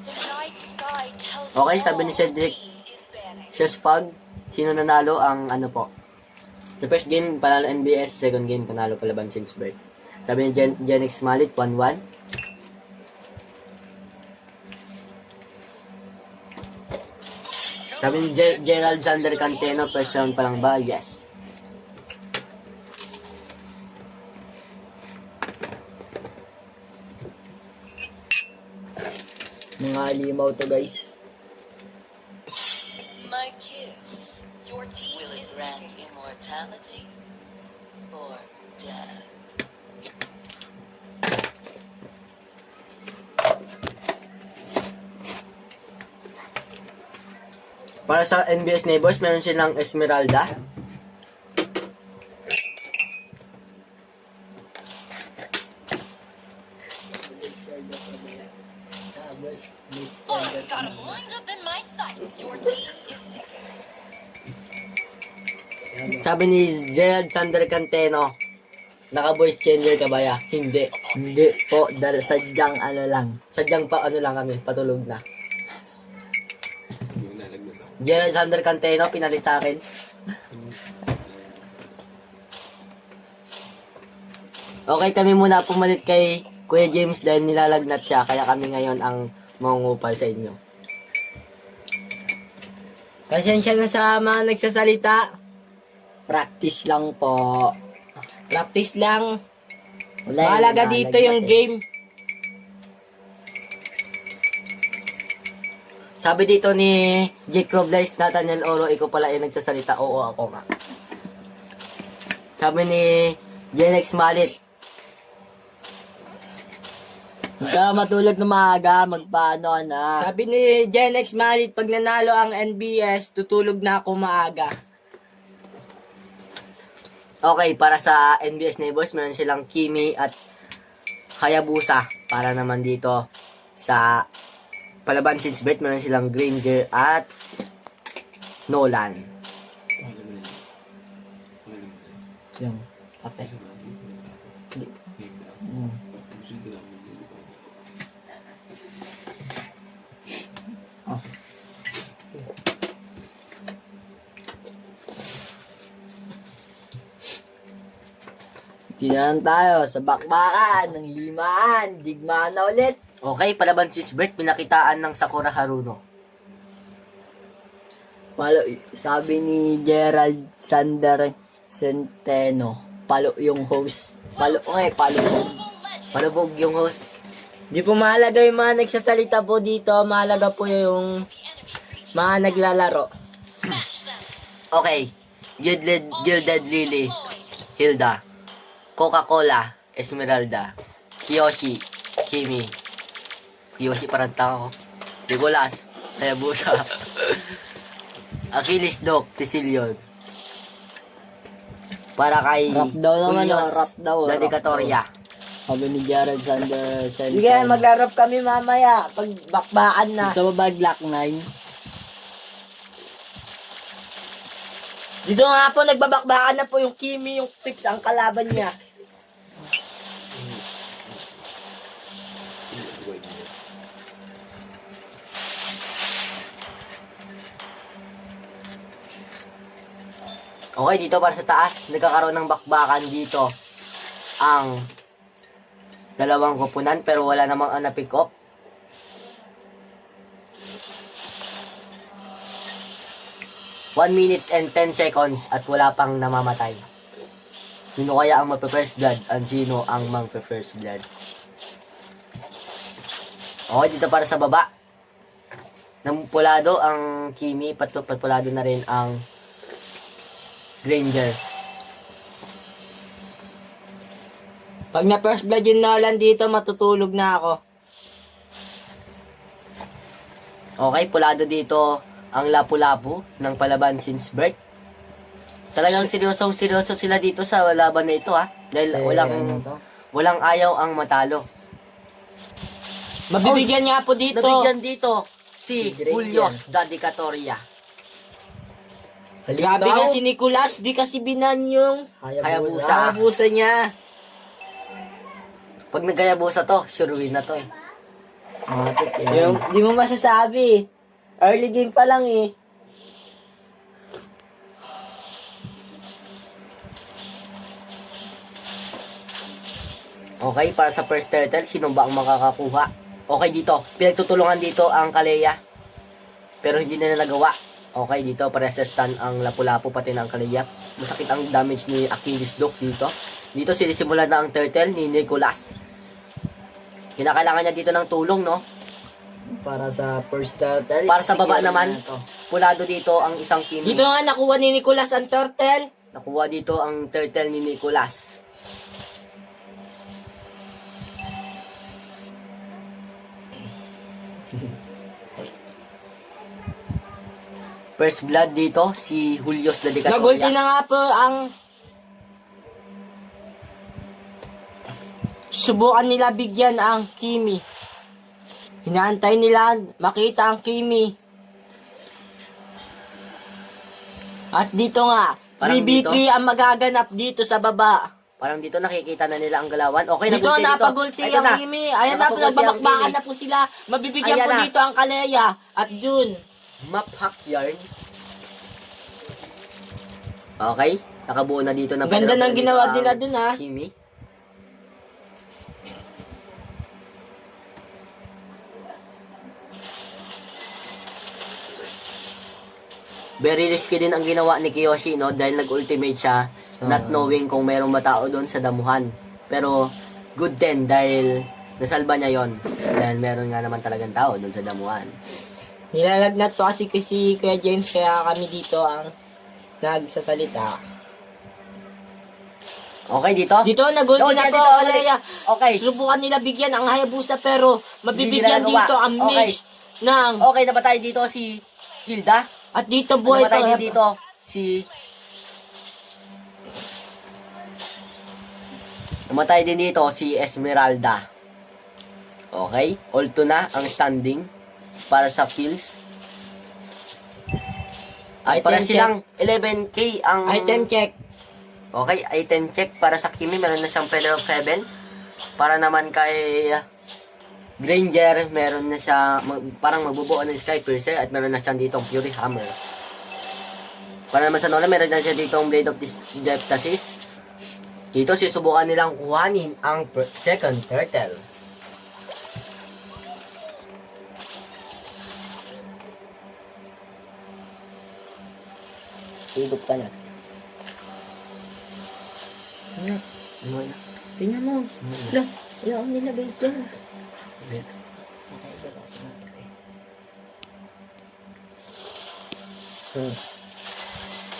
The night sky tells Okay, all sabi ni Cedric, your team is banished. Chess Fag, sino nanalo ang ano po? Sa first game, panalo NBS. Second game, panalo palaban since birth. Sabi ni Genix Malit, 1-1. Sabi ni Gerald Sander Canteno, first round pa lang ba? Yes. Mga limaw to guys. My kiss. Your team will it grant immortality or death? Para sa NBS Neighbors, meron silang Esmeralda. Oh, got him lined up in my sights. Your team is picking. Sabi ni Gerald Sander Canteno, naka-voice changer ka ba ya? Hindi. Hindi po, sadyang ano lang. Sadyang pa ano lang kami, patulog na. Gerald Sander Canteno, pinalit sa akin. Okay, kami muna pumalit kay Kuya James dahil nilalagnat siya, kaya kami ngayon ang mangungupal sa inyo. Pasensya na sa mga nagsasalita. Practice lang po. Practice lang. Wala Mahalaga dito yung game. Sabi dito ni Jake Robles, Nathaniel Oro, ikaw pala ay nagsasalita. Oo, ako nga. Sabi ni Genex Malit, Huwag ka matulog na maaga, magpaano na. Sabi ni Genex Malit, pag nanalo ang NBS, tutulog na ako maaga. Okay, para sa NBS Neighbors, meron silang Kimi at Hayabusa. Para naman dito sa Palaban Since Birth, meron silang Granger at Nolan. Yung kape. Tinahan tayo sa bakbakan ng limaan. Digmaan na ulit. Okay, Palaban Since Birth, pinakitaan ng Sakura Haruno. Sabi ni Gerald Sander Centeno, palo yung host. Palo. Palubog yung host. Di po mahalaga yung mga nagsasalita po dito. Mahalaga po yung mga naglalaro. Okay, Gilded Lily, Hilda, Coca-Cola, Esmeralda, Kiyoshi, Kimi, Kiyoshi parang tao, Nicolas, Hayabusa, Achilles Doc, Cecilion, para kay Rap daw naman, Julius, rap daw. Dedicatoria. Sabi ni Gerald Sander Centeno. Sige, maglarap kami mamaya. Pag bakbakan na. Gusto mo ba Glock 9? Dito nga po, nagbabakbakan na po yung Kimi, yung Pips, ang kalaban niya. Okay, dito para sa taas, nagkakaroon ng bakbakan dito ang dalawang kupunan pero wala namang na-pick up. One minute and 10 seconds at wala pang namamatay. Sino kaya ang magpe-first blood? At sino ang magpe-first blood? Okay, dito para sa baba. Nampulado ang Kimi, patpulado na rin ang Granger. Pag na first blood yung Nolan dito, matutulog na ako. Okay, pulado dito ang Lapu-Lapu ng Palaban Since Birth. Talagang seryoso sila dito sa laban na ito ha. Dahil walang ayaw ang matalo. Mabibigyan niya po dito. Nabigyan dito si Julius Dedicatoria. Grabe nga si Nicolas, di kasi binan yung Hayabusa niya. Pag nag-Hayabusa to, sure win na to eh. Yung, di mo masasabi. Early game pa lang eh. Okay, para sa first turtle, sino ba ang makakakuha? Okay dito, pinagtutulungan dito ang Kaleya. Pero hindi na nagawa. Okay, dito para sa stun ang Lapu-Lapu pati ng Kaleya. Masakit ang damage ni Achilles Doc dito. Dito sinisimulan na ang turtle ni Nicolas. Kinakailangan niya dito ng tulong, no? Para sa first turtle. Para sa baba naman, pulado dito ang isang Kimi. Dito nga nakuha ni Nicolas ang turtle. Nakuha dito ang turtle ni Nicolas. First blood dito, si Julius Dedicatoria. Nagulti na nga po ang subukan nila bigyan ang Kimi. Hinaantay nila makita ang Kimi. At dito nga, Parang 3v3 ang magaganap dito sa baba. Parang dito nakikita na nila ang galawan. Okay, Dito nagulti napagulti Ito ang na. Kimi. Ayan na, Napagulti ang nagbabakbakan Kimi. na po sila. Mabibigyan Ayan po na. dito ang Kaleya. At yun. Map hack yarn. Okay, nakabuo na dito ng Ganda ng ginawa ang nila dun, ha? Kimi. Very risky din ang ginawa ni Kiyoshi, no? Dahil nag-ultimate siya, not knowing kung mayroong matao doon sa damuhan. Pero, good din dahil nasalba niya yon. Dahil meron nga naman talagang tao doon sa damuhan. Nilalagnat po kasi Kuya James, kaya kami dito ang nagsasalita. Okay, dito? Dito, nagulti Okay, na po, dito, okay. Kaleya. Okay. Subukan nila bigyan ang Hayabusa, pero mabibigyan Hindi nila dito nagawa. ang Okay. mage ng... Okay, nabatay dito si Hilda. At dito buhay Nabatay pa. din dito si Namatay din dito si Esmeralda. Okay? All 2 na ang standing para sa kills. At Item para check. silang 11k ang... Item check. Okay, item check para sa Kimi. Meron na siyang Feather of Heaven. Para naman kay Granger, meron na siya, parang magbubuo ng Sky Piercer. At meron na siyang ditong Fury Hammer. Para naman sa Nolan, meron na siya ditong Blade of Deptasis. Dito, susubukan nilang kuhanin ang second turtle. Higop ka na. Ano? Ano na? Tingnan mo. Wala. Wala akong nilagay dyan.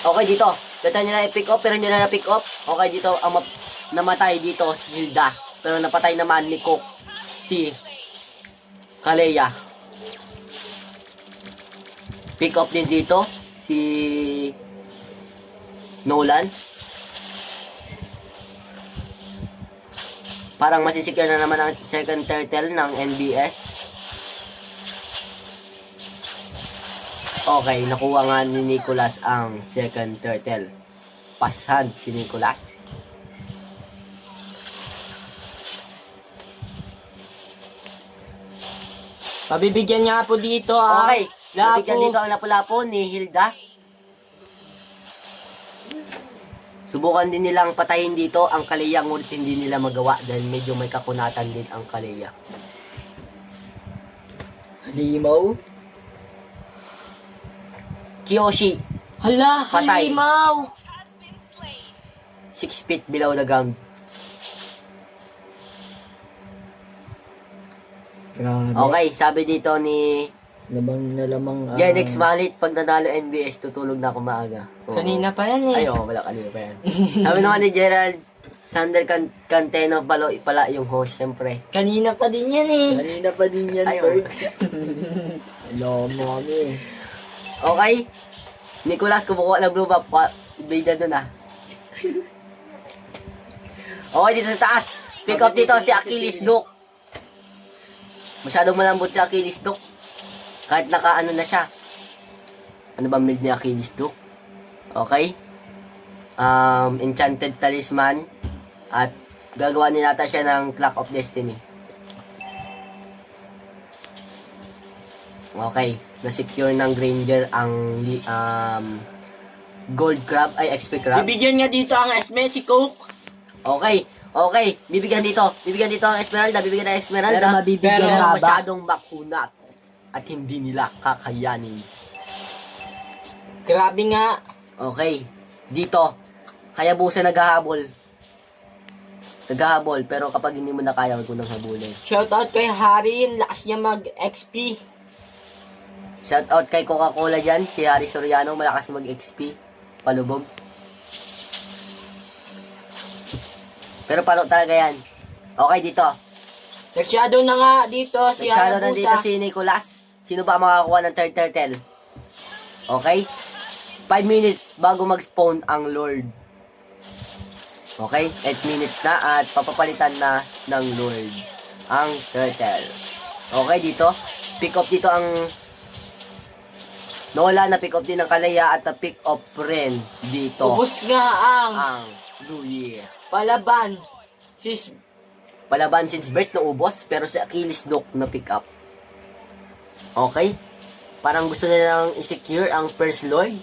Okay, dito. Dito nila i-pick up, pero hindi na na-pick up. Okay, dito, ang namatay dito si Hilda. Pero napatay naman ni Cook si Kaleya. Pick up din dito si Nolan. Parang masisecure na naman ang second turtle ng NBS. Okay, nakuha nga ni Nicholas ang second turtle. Pasan si Nicholas. Pabibigyan niya po dito ah. Okay, nabigyan Lapo. dito ang lapu-lapo ni Hilda. Subukan din nilang patayin dito ang Kaleya, ngunit hindi nila magawa dahil medyo may kakunatan din ang Kaleya. Halimaw. Kiyoshi, Hala, Patay. halimaw. 6 feet below the ground. Grabe. Okay, sabi dito ni Labang na lamang. Genex Malit, pag nanalo NBS, tutulog na ako maaga. Oo. Kanina pa yan eh. Ay, oo, wala kanina pa yan. Sabi naman ni Gerald, Sander Canteno pala yung host, syempre. Kanina pa din yan eh. Kanina pa din yan, Ay, Bird. Alam mo kami. Okay? Nicholas, kumukuha ng blue buff. Bida dun ah. Okay, dito sa taas. Pick up dito si Achilles Duke. Masyadong malambot si Achilles Duke. Kahit naka-ano na siya. Ano ba build ni Achilles Duke? Okay? Enchanted Talisman. At gagawa nila ata siya ng Clock of Destiny. Okay. Na-secure ng Granger ang Gold Crab, ay XP Crab. Bibigyan nga dito ang Esme si Coke. Okay. Okay. Bibigyan dito ang Esmeralda. Bibigyan ng Esmeralda. Pero mabibigyan Pero nga ba? masyadong makunat. At hindi nila kakayanin. Grabe nga. Okay. Dito. Hayabusa naghahabol. Naghahabol. Pero kapag hindi mo na kaya, huwag mo nang habulin. Shoutout kay Harry. Yung lakas niya mag-XP. Shoutout kay Coca-Cola dyan. Si Harry Soriano. Malakas mag-XP. Palubog. Pero palo talaga yan. Okay, dito. Nag-shadow na nga dito si Nagsalo na dito Hayabusa. si Nicholas. Sino ba ang makakuha ng third turtle? Okay? 5 minutes bago mag-spawn ang Lord. Okay? 8 minutes na at papapalitan na ng Lord ang turtle. Okay, dito. Pick up dito ang Nola, na pick up din ng Kaleya at na pick up rin dito Ubus nga ang New Year. palaban. Sis, Palaban since birth na ubos, pero si Achilles Duke na pick up. Okay? Parang gusto nilang i-secure ang First Lord.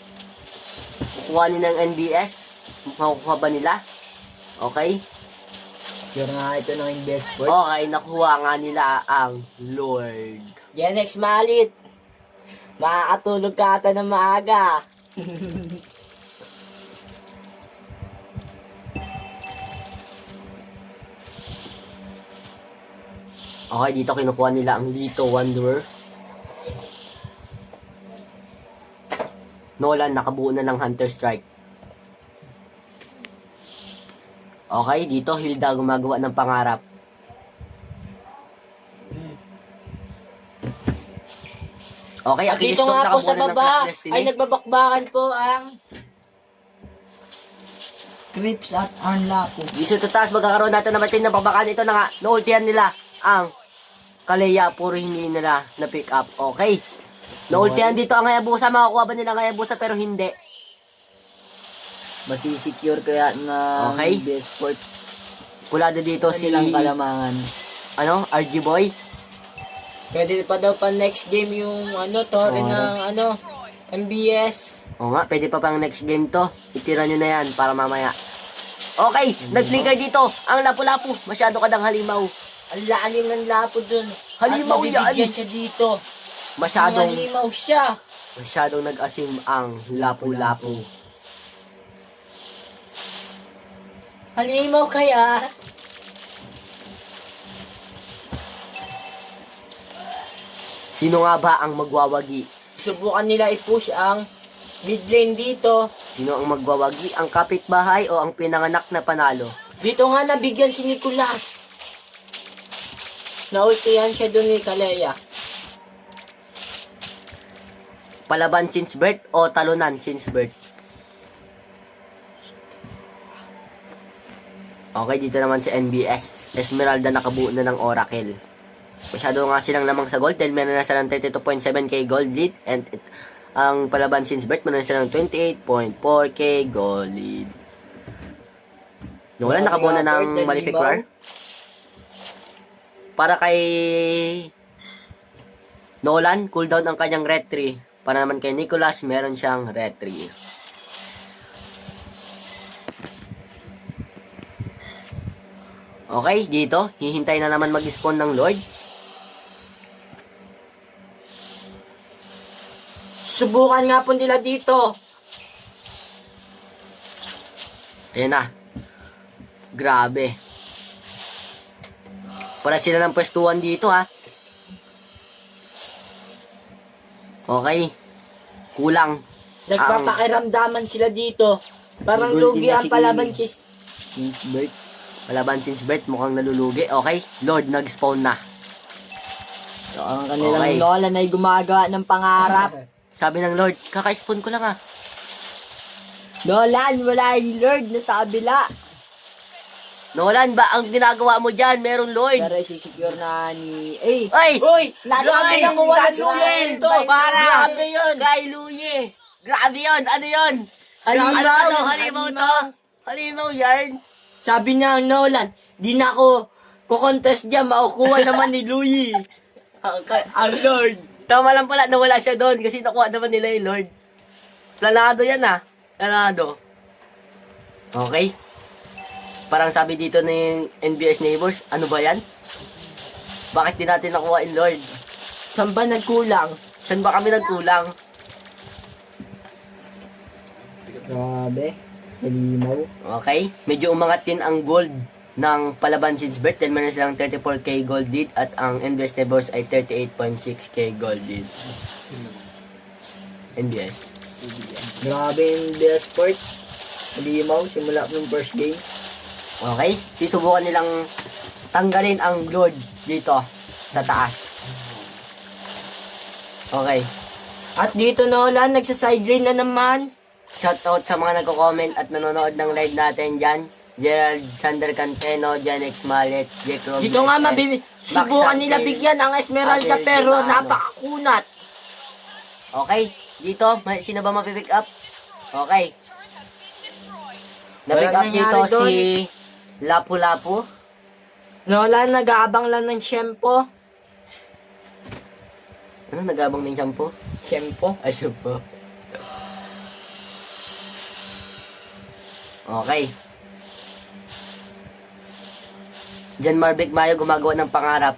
Kukuha nila ng NBS. Makukuha ba nila? Okay? Yun nga ito ng investment. Okay, nakuha nga nila ang Lord. Genex Malit. Makakatulog ka ata ng maaga. Okay, dito kinukuha nila ang Lito Wanderer. Nolan, nakabuo na ng Hunter Strike. Okay, dito Hilda gumagawa ng pangarap. Okay, At Achilles dito Duke nga po sa nakabuo na ng baba Clock Destiny. ay nagbabakbakan po ang Crips at Arlapo. Di sa taas, magkakaroon natin na matindang pagbakan. Ito na nga, naultihan nila ang Kaleya, puro hindi nila na-pick up. Okay. Naultihan dito ang Hayabusa. Makakuha ba nila ang Hayabusa pero hindi. Masisecure kaya na Okay. best sport Kulado dito si silang kalamangan. RG Boy. Pwede pa daw pa next game yung Torre ng MBS. Oo nga, pwede pa pang next game to. Itira nyo na yan para mamaya. Okay, nag-flicker dito. Ang Lapu-Lapu. Masyado kadang halimaw. Ang lalim ng lapo dun. Halimaw At yan. nabibigyan siya dito. Masyadong, Halimaw siya. masyadong nag-asim ang Lapu-Lapu. Halimaw kaya? Sino nga ba ang magwawagi? Subukan nila i-push ang mid lane dito. Sino ang magwawagi? Ang kapitbahay o ang pinanganak na panalo? Dito nga nabigyan si Nicolas. Naultihan siya dun ni Kaleya. Palaban since birth o talunan since birth? Okay, dito naman si NBS. Esmeralda nakabuo na ng Oracle. Masyado nga silang lamang sa gold dahil meron na silang 32.7k gold lead and ang palaban since birth meron na silang 28.4k gold lead. Nolan nakabuo na ng Malefic Roar. Para kay Nolan, cooldown ang kanyang red 3. Para naman kay Nicolas, meron siyang red 3. Okay, dito, hihintay na naman mag-spawn ng Lord. Subukan nga po nila dito. Ayan na. Grabe. Para sila ng pwestuhan dito, ha. Okay. Kulang. Nagpapakiramdaman sila dito. Parang Gulti lugi na ang si palaban Since birth. Palaban since birth, mukhang nalulugi. Okay, Lord, nag-spawn na. So, ang kanilang Okay. Nolan ay gumagawa ng pangarap. Sabi ng Lord, kaka-spawn ko lang, ha. Nolan, wala yung Lord na sa kabila. Nolan, ba ang ginagawa mo dyan? Merong Lord. Pero isisecure na ni... Ay! Uy! Grabe Grabe yung yung walang Luyen! Luyen! Para! Grabe yun! Kay Luye! Grabe yun! Ano yun? Halimaw! Ano to? Halimaw to? Halimaw yarn? Sabi niya ang Nolan, di na ako kukontest dyan, makukuha naman ni Louie. Ang Lord. Tama lang pala, nawala siya doon kasi nakuha naman nila yung Lord. Planado yan, ha? Planado. Okay. Parang sabi dito ng NBS Neighbors, ano ba yan? Bakit di natin nakuha yung Lord? Saan ba nagkulang? Saan ba kami nagkulang? Grabe. Halimaw. Okay. Medyo umangat din ang gold ng palaban since birth. Dahil meron silang 34k gold lead at ang NBS Neighbors ay 38.6k gold lead. NBS. Grabe yung best sport. Halimaw, simula ng first game. Okay? Sisubukan nilang tanggalin ang Lord dito sa taas. Okay. At dito Nolan, nagsa-sideline na naman. Shoutout sa mga nagko-comment at nanonood ng live natin dyan. Gerald, Sander Canteno, Janex Mallet, Jake Robles. Dito nga subukan nila bigyan ang Esmeralda Adel pero Dimano. napakakunat. Okay. Dito, sino ba mapipick up? Okay. Na-pick Walang up dito nangyari doon. si Lapu-Lapu. Nolan, nag-aabang lang ng syempo. Ano, nagabang ng shampoo? Syempo? Ay, shampoo. Okay. Diyan Marvick Mayo gumagawa ng pangarap.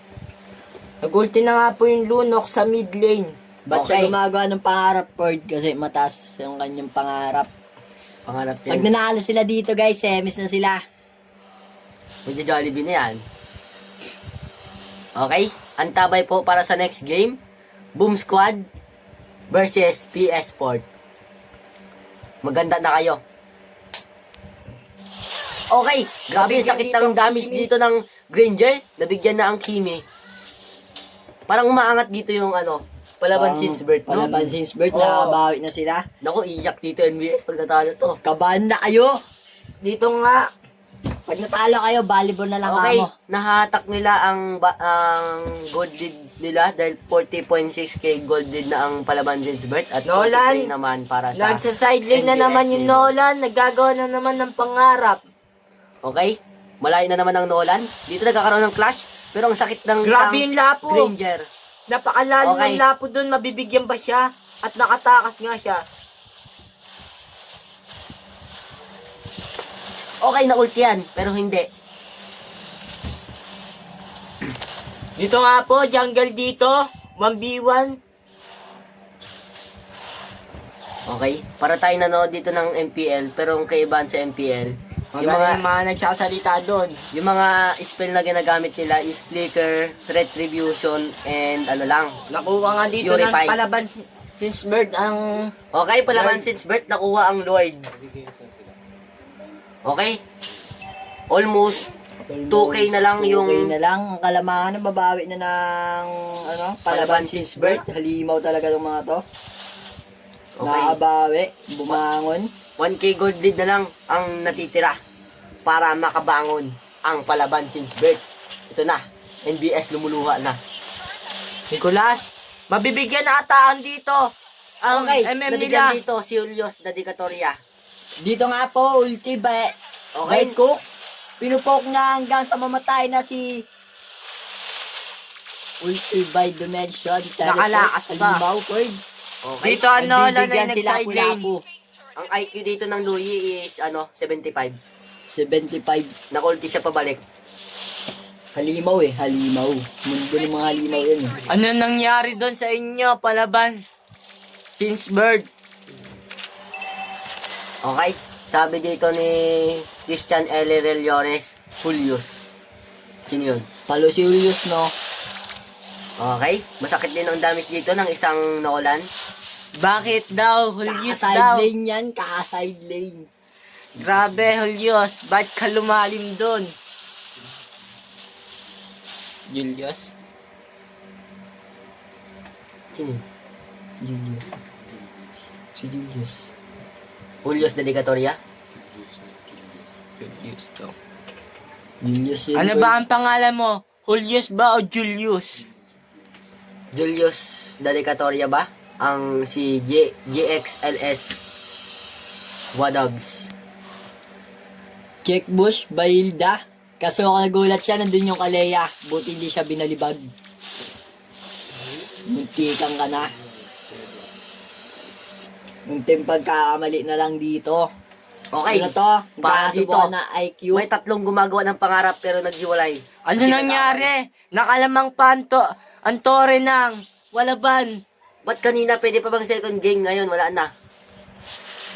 Nagulti na nga po yung Lunok sa mid lane. Ba't Okay. siya gumagawa ng pangarap, Ford? Kasi mataas yung kanyang pangarap. Pangarap Pag din. nanalo sila dito, guys, semis na sila. Medyo Jollibee na yan. Okay. Antabay po para sa next game. Boom Squad versus PS Sport. Maganda na kayo. Okay. Grabe yung sakit ng damage dito ng Granger. Nabigyan na ang Kimi. Parang umaangat dito yung palaban since birth, no? Palaban since birth, Oo. nakabawi na sila. Naku, iyak dito NBS pag natalo to. Kabahan na kayo! Dito nga. Pag natalo kayo, volleyball na lang Okay, mo. nahatak nila ang gold lead nila dahil 40.6k gold lead na ang Palaban Zinsbert at Nolan, 43 naman para sa Nagsa sideline na NBS naman yung Neighbors. Nolan. Naggagawa na naman ng pangarap. Okay? Malayo na naman ang Nolan. Dito nagkakaroon ng clash. Pero ang sakit ng Grabe yung lapo. Granger. Napakalalim Okay. ng lapo doon. Mabibigyan ba siya? At nakatakas nga siya. Okay na ulti yan, pero hindi. Dito nga po, jungle dito. 1v1. Okay? Para tayo nanood dito ng MPL, pero ang kaibahan sa MPL, Magaling yung mga nagsasalita doon. yung mga spell na ginagamit nila is Flicker, Retribution, and ano lang. Nakuha nga dito Purify. ng Palaban since bird ang... Okay, Palaban Lord. since birth, nakuha ang Lord. Okay? Almost 2k na lang yung 2K na lang. Ang kalamangan, babawi na ng Palaban Palaban since since birth. Halimaw talaga ng mga to. Okay. Naabawi, bumangon. 1k gold lead na lang ang natitira para makabangon ang Palaban since birth. Ito na, NBS lumuluha na. Nicolas, mabibigyan na ataan dito. Ang Okay, MM nabigyan nila. dito si Julius Dedicatoria. Dito nga po, ulti ba? Okay. Right cook. Pinupok na hanggang sa mamatay na si Ulti by Dimension. Nakalakas pa. Halimaw, Ford. Okay. Dito ano na Bibigyan yung sila nag-side lane. Lapu-Lapu. Ang IQ dito ng Louie is 75. 75. Nakulti siya pabalik. Halimaw halimaw. Mundo ng mga halimaw yun eh. Ano nangyari doon sa inyo, Palaban? Since bird. Okay? Sabi dito ni Christian L. Llores, Julius. Sino yun? Palo si Julius, no? Okay? Masakit din ang damage dito ng isang Nolan. Bakit daw? Julius Kaka-side daw. lane yan, kaka-side lane. Grabe, Julius. Ba't ka lumalim doon? Julius? Sino? Julius. Si Julius. Julius Dedicatoria? Julius daw. Julius yun. Ano ba ang pangalan mo? Julius ba o Julius? Julius Dedicatoria ba? Ang si GXLS Wadogs. Check Bush, Bailda. Kaso ako nagulat siya, nandun yung Kalea. Buti hindi siya binalibag. Muntikan ka na. Munting pagkakamali na lang dito. Okay. Ano to? Para dito, Kasubukan na IQ. may tatlong gumagawa ng pangarap pero naghiwalay. Ano Kasi nangyari? Nakalamang panto. Ang tore ng Walaban. Ba't kanina pwede pa bang second game ngayon? Wala na.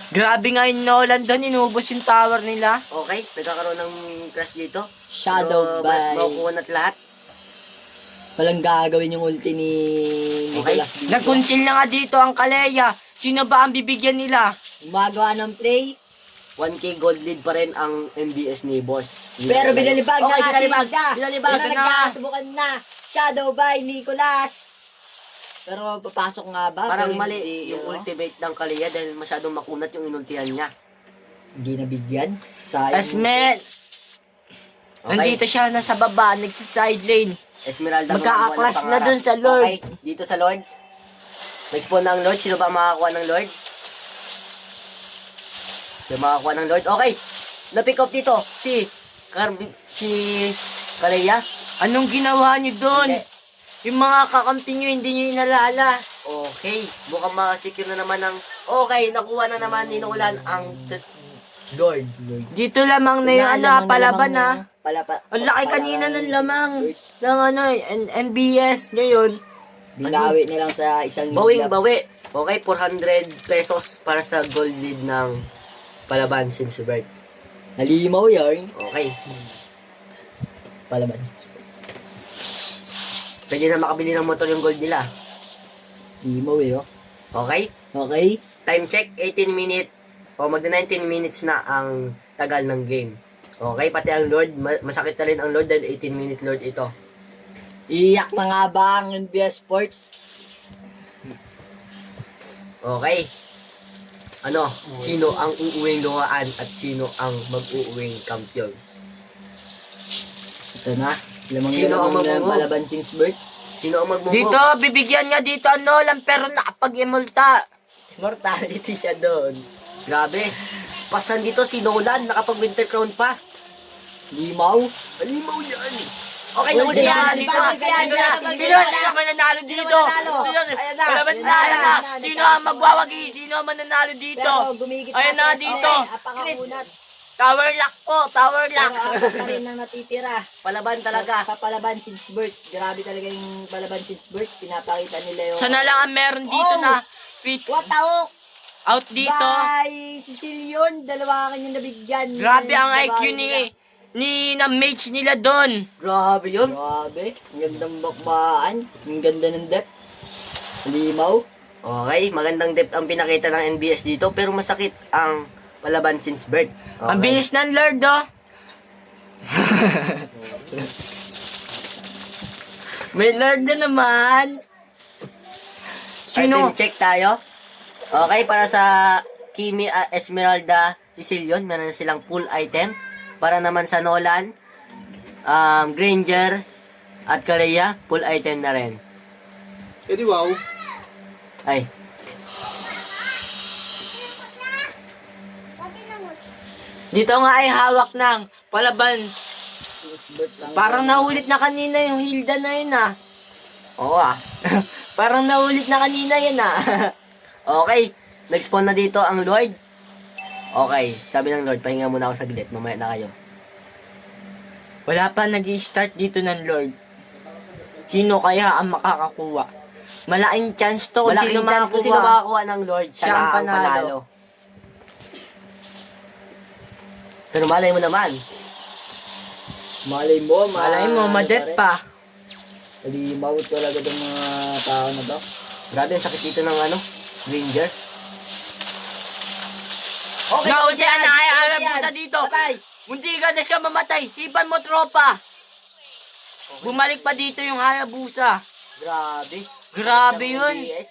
Grabe nga yung Nolan doon. Inubos yung tower nila. Okay, nagkakaroon ng crash dito. Shadow Pero, by... makukuha na't lahat. Walang gagawin yung ulti ni Nicolas dito. Nagkunsil na nga dito ang Kalea. Sino ba ang bibigyan nila? Gumagawa ng play. 1k gold lead pa rin ang NBS Neighbors. Pero binalibag na Okay, nga si binalibag. Hilda. Binalibag Pero na. nagkasubukan na. Shadow by Nicolas. Pero papasok nga ba? Parang Pero mali hindi, yung ano, ultimate ng Kalia dahil masyadong makunat yung inultihan niya. Hindi nabigyan. Sayang. Esme, nandito siya nasa baba. Nagsaside lane. Esmeralda Magkaka-crash makakuha ng na dun sa Lord. Okay, dito sa Lord. Nag-spawn na ang Lord. Sino ba ang makakuha ng Lord? Sino makakuha ng Lord? Okay. Na-pick up dito. Si Kalea. Anong ginawa niyo doon? Hindi. Yung mga kakampi niyo, hindi niyo inalala. Okay. Mukhang makasecure na naman ng... Okay, nakuha na naman ni Nolan ang Lord. Dito lamang na yung ano, Palaban ha. Ang laki kanina ng lamang ng ano, NBS ngayon. Binawi na lang sa isang Bawing bawi. Okay, 400 pesos para sa gold lead ng Palaban since birth. Halimaw yarn. Okay. Palaban. Pwede na makabili ng motor yung gold nila. Halimaw oh. Okay? Okay. Time check, 18 minutes. O magda 19 minutes na ang tagal ng game. Okay, pati ang Lord, masakit na rin ang Lord dahil 18 minute Lord ito. Iyak na nga ba ang NBS Sport? Okay. Ano, sino ang uuwing luhaan at sino ang mag-uuwing kampiyon? Ito na. Lamang Sino ang lamang mamumo? palaban since birth. Sino ang magmumove? Dito, bibigyan niya dito ang Nolan pero nakapag-emulta. Mortality siya doon. Grabe. Pasan dito si Nolan, nakapag-winter crown pa. Limaw. Alimaw yan eh. Okay, Uy, naman yan. dito, Sino Sino ang mananalo dito? Ayan na. Wala mananalo na. Sino ang magwawagi? Sino ang mananalo dito? Pero gumigit Ayan na dito. Apakakunat. Tower lock po, tower Pero lock. apat pa rin ang natitira. Palaban talaga. Sa palaban since birth. Grabe talaga yung palaban since birth. Pinapakita nila yung... Sana lang ang meron dito na fit What tawok? out dito. By Sicilion. Dalawa kanyang nabigyan. Grabe ang Babae IQ nila. ni na mage nila doon. Grabe yun. Grabe. Ang gandang bakbaan. Ang ganda ng depth. Limaw. Okay, magandang depth ang pinakita ng NBS dito pero masakit ang palaban since birth. Okay. Ang bilis ng Lord, oh. May Lord na naman. Item Sino? check tayo. Okay, para sa Kimi Esmeralda Sicilion, meron na silang full item. Para naman sa Nolan, Granger at Korea, full item na rin. Eh di wow. Ay, Dito nga ay hawak ng palaban. Parang naulit na kanina yung Hilda na yun, ah. oo ah. Parang naulit na kanina yun, ah. Okay, nag-spawn na dito ang Lord. Okay, sabi ng Lord, pahinga muna ako saglit, mamaya na kayo. Wala pa nag-i-start dito ng Lord. Sino kaya ang makakakuha? Malaking chance to kung Malaking sino chance kung makakuha. sino makakuha ng Lord, siya Siya ang na ang panalo. panalo. Pero malay mo naman, Malay mo. Malay mo, madet pa. Limaw talaga ng mga tao na to. grabe ang sakit dito ng ano, Granger. Okay, Naunti yan, na kaya yan. alam sa dito. Patay. Munti ka na siya mamatay. Hipan mo, tropa. Bumalik pa dito yung Hayabusa. Grabe. Grabe Ang yun. MBS.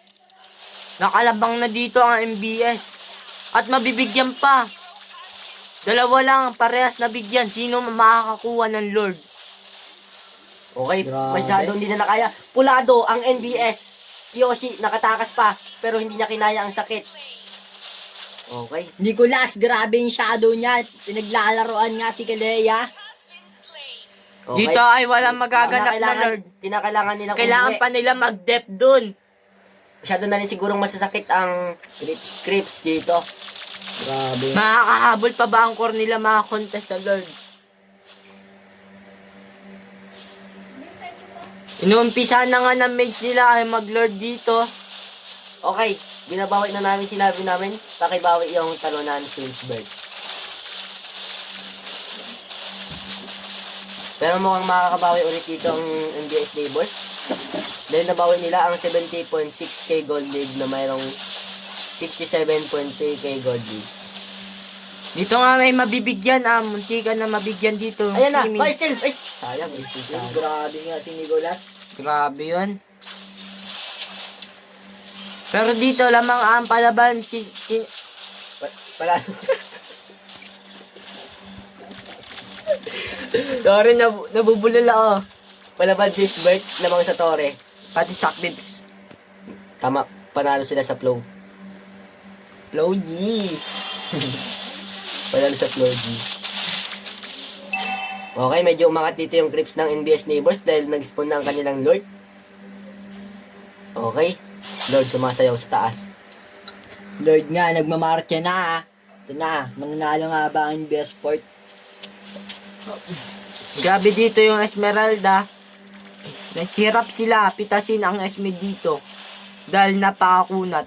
Nakalabang na dito ang MBS. At mabibigyan pa. Dalawa lang, parehas na bigyan. Sino makakakuha ng Lord? Okay, Grabe. masyado hindi na nakaya. Pulado ang NBS. Kiyoshi, nakatakas pa, pero hindi niya kinaya ang sakit. Okay. Nicolas, grabe yung shadow niya. Pinaglalaroan nga si Kalea. Okay. Dito ay walang magaganap na Lord. Kinakailangan nilang Kailangan umuwi. pa nila mag-depth dun. Masyado na rin sigurong masasakit ang Crips dito. Grabe. Makakahabol pa ba ang core nila mga contest sa Lord? Inuumpisa na nga ng mage nila ay mag-Lord dito. Okay, binabawi na namin, sinabi namin, pakibawi yung talunan Swinnsburg. Pero mukhang makakabawi ulit dito ang NBS Neighbors. Dahil nabawi nila ang 70.6k gold league na mayroong 67.3k gold league. Dito nga may mabibigyan, munti ka na mabigyan dito. Ayan na, Kimi. oh, still, ay, sayang, still sayang. Grabe nga si Nicolas. Grabe yun. Pero dito lamang ang palaban Pala, Sorry, nabubulol ako. palaban si Sbert, lamang sa Torre. Pati Sakbibs. Tama, panalo sila sa flow. Flow G. Panalo sa flow G. Okay, medyo umangat dito yung creeps ng NBS Neighbors dahil nag-spawn na ang kanilang Lord. Okay, Lord sumasayaw sa taas. Lord nga, nagmamarcha na. Ito na, mananalo nga ba ang best sport? Grabe dito yung Esmeralda. Nahirap sila pitasin ang Esme dito. Dahil napakakunat.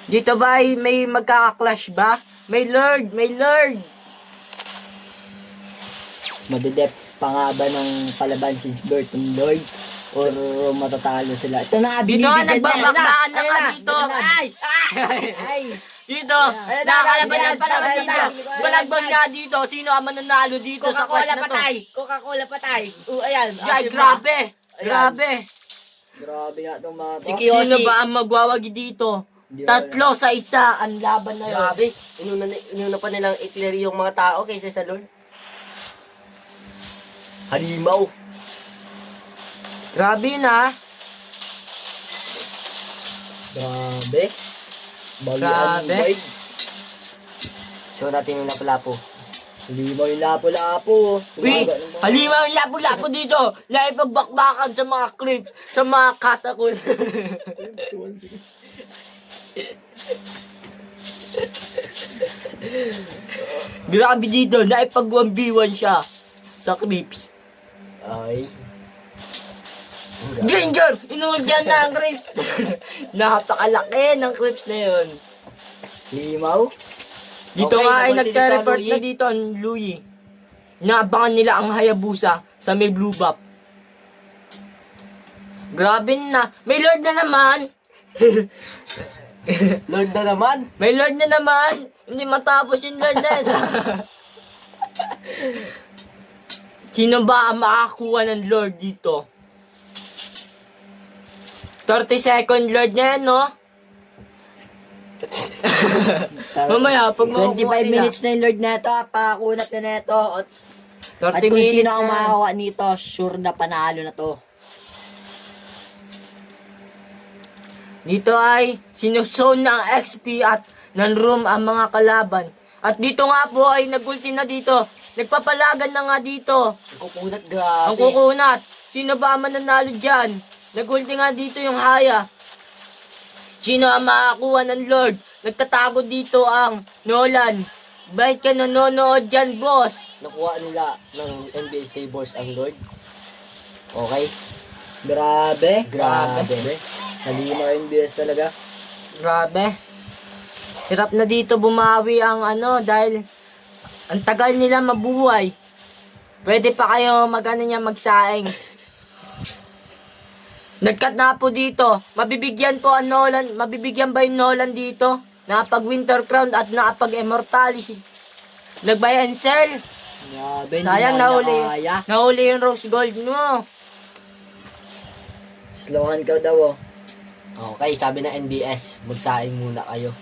Dito ba ay may magkaka-clash ba? May Lord! May Lord! Madedep pa nga ba ng palaban since birth ng Lord? Or matatalo sila? Ito na, Dito nga binibigyan nagbabakbaan na Ayan nga na, dito. ayan na. Ay! Ay! Dito! Ayan na, Nakakalaban ayan, yan palaban ayan, dito! ayan. Balagbag nga dito! Sino ang mananalo dito sa Coca-Cola clash na to? patay! Coca-Cola patay! Ayan, Ay, grabe! Ayan. Grabe! Grabe nga itong mga Si to. Kiyoshi. Sino ba ang magwawagi dito? 3-1 ang laban na yun. Grabe. Inuna pa nilang i-clear yung mga tao kaysa sa Lord. Halimaw. Grabe yun ha. Grabe. Grabe. Show natin yung lapu-lapu. Limaw yung lapo-lapo. Uy, halimaw yung lapo-lapo dito. Naipagbakbakan sa mga clips, sa mga katakul. Grabe dito, naipag 1v1 siya sa clips. Ay. Granger! Inuwag dyan na ang clips. Napakalaki ng clips na yun. Limaw. Dito Okay, nga ay nabalik nagka-report dito, na dito ang Louie. Naabangan nila ang Hayabusa sa may blue buff. Grabe na. May Lord na naman. Lord na naman. May Lord na naman. Hindi matapos yung Lord na yun. Sino ba ang makakuha ng Lord dito? 30-second Lord na yan, no? Mamaya, pag 25 makukuha nila. minutes na yung Lord neto. Pakakunat na neto. At 30 kung minutes sino ang na. makakuha nito, sure na panalo na to. Dito ay sinusone ng XP at ng room ang mga kalaban. At dito nga po ay nagulti na dito. Nagpapalagan na nga dito. Kukunat, grabe. Ang kukunat. Sino ba ang mananalo dyan? Nagulti nga dito yung Haya. Sino ang makakuha ng Lord? Nagtatago dito ang Nolan. Bakit ka nanonood dyan, boss? Nakuha nila ng NBA Stables ang Lord. Okay? Grabe. Grabe. Halimaw yung BS talaga. Grabe. Hirap na dito bumawi ang dahil ang tagal nila mabuhay. Pwede pa kayo magsaing. Nagkat na po dito. Mabibigyan po ang Nolan. Mabibigyan ba yung Nolan dito? Nakapag Winter Crown at nakapag Immortality. Nag-buy and sell. Grabe. Sayang nahuli. nahuli yung Rose Gold mo. Slowan ka daw oh. Okay, sabi ng NBS, magsaing muna kayo.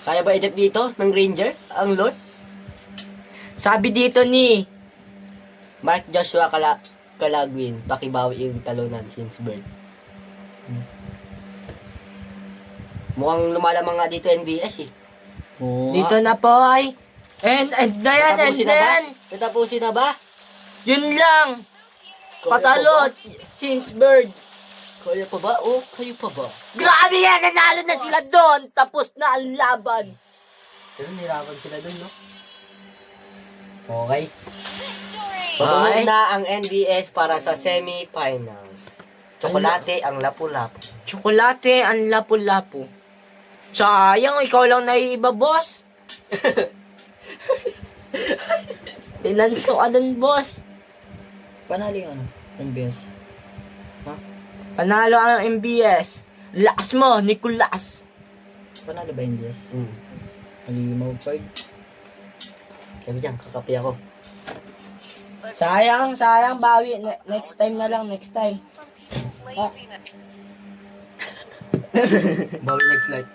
Kaya ba i-tap dito ng Ranger, ang Lord? Sabi dito ni Mark Joshua Calagwin, pakibawi yung talunan since birth. Mukhang lumalamang nga dito NBS eh. Oo. dito na po ay and na yan, and Natapusin na ba? then Natapusin na ba? yun lang. Patalo since bird. Kaya pa ba? Oh, kayo pa ba? Grabe yan! Nanalo na sila doon! Tapos na ang laban! Pero nirapan sila dun, no? Okay. Victory! Pasunod na ang NBS para sa semi-finals. Tsokolate ang lapu-lapu. Tsokolate ang lapu-lapu. Sayang, ikaw lang naiiba, boss. Tinanso ka dun, boss. Panalo yung MBS. Panalo ang MBS. Lakas mo, Nicolas. Panalo ba MBS? Halimaw pa yun. Sabi dyan, kakapi ako. Sayang, bawi. Next time na lang, next time. From people's laziness. Bawi next life.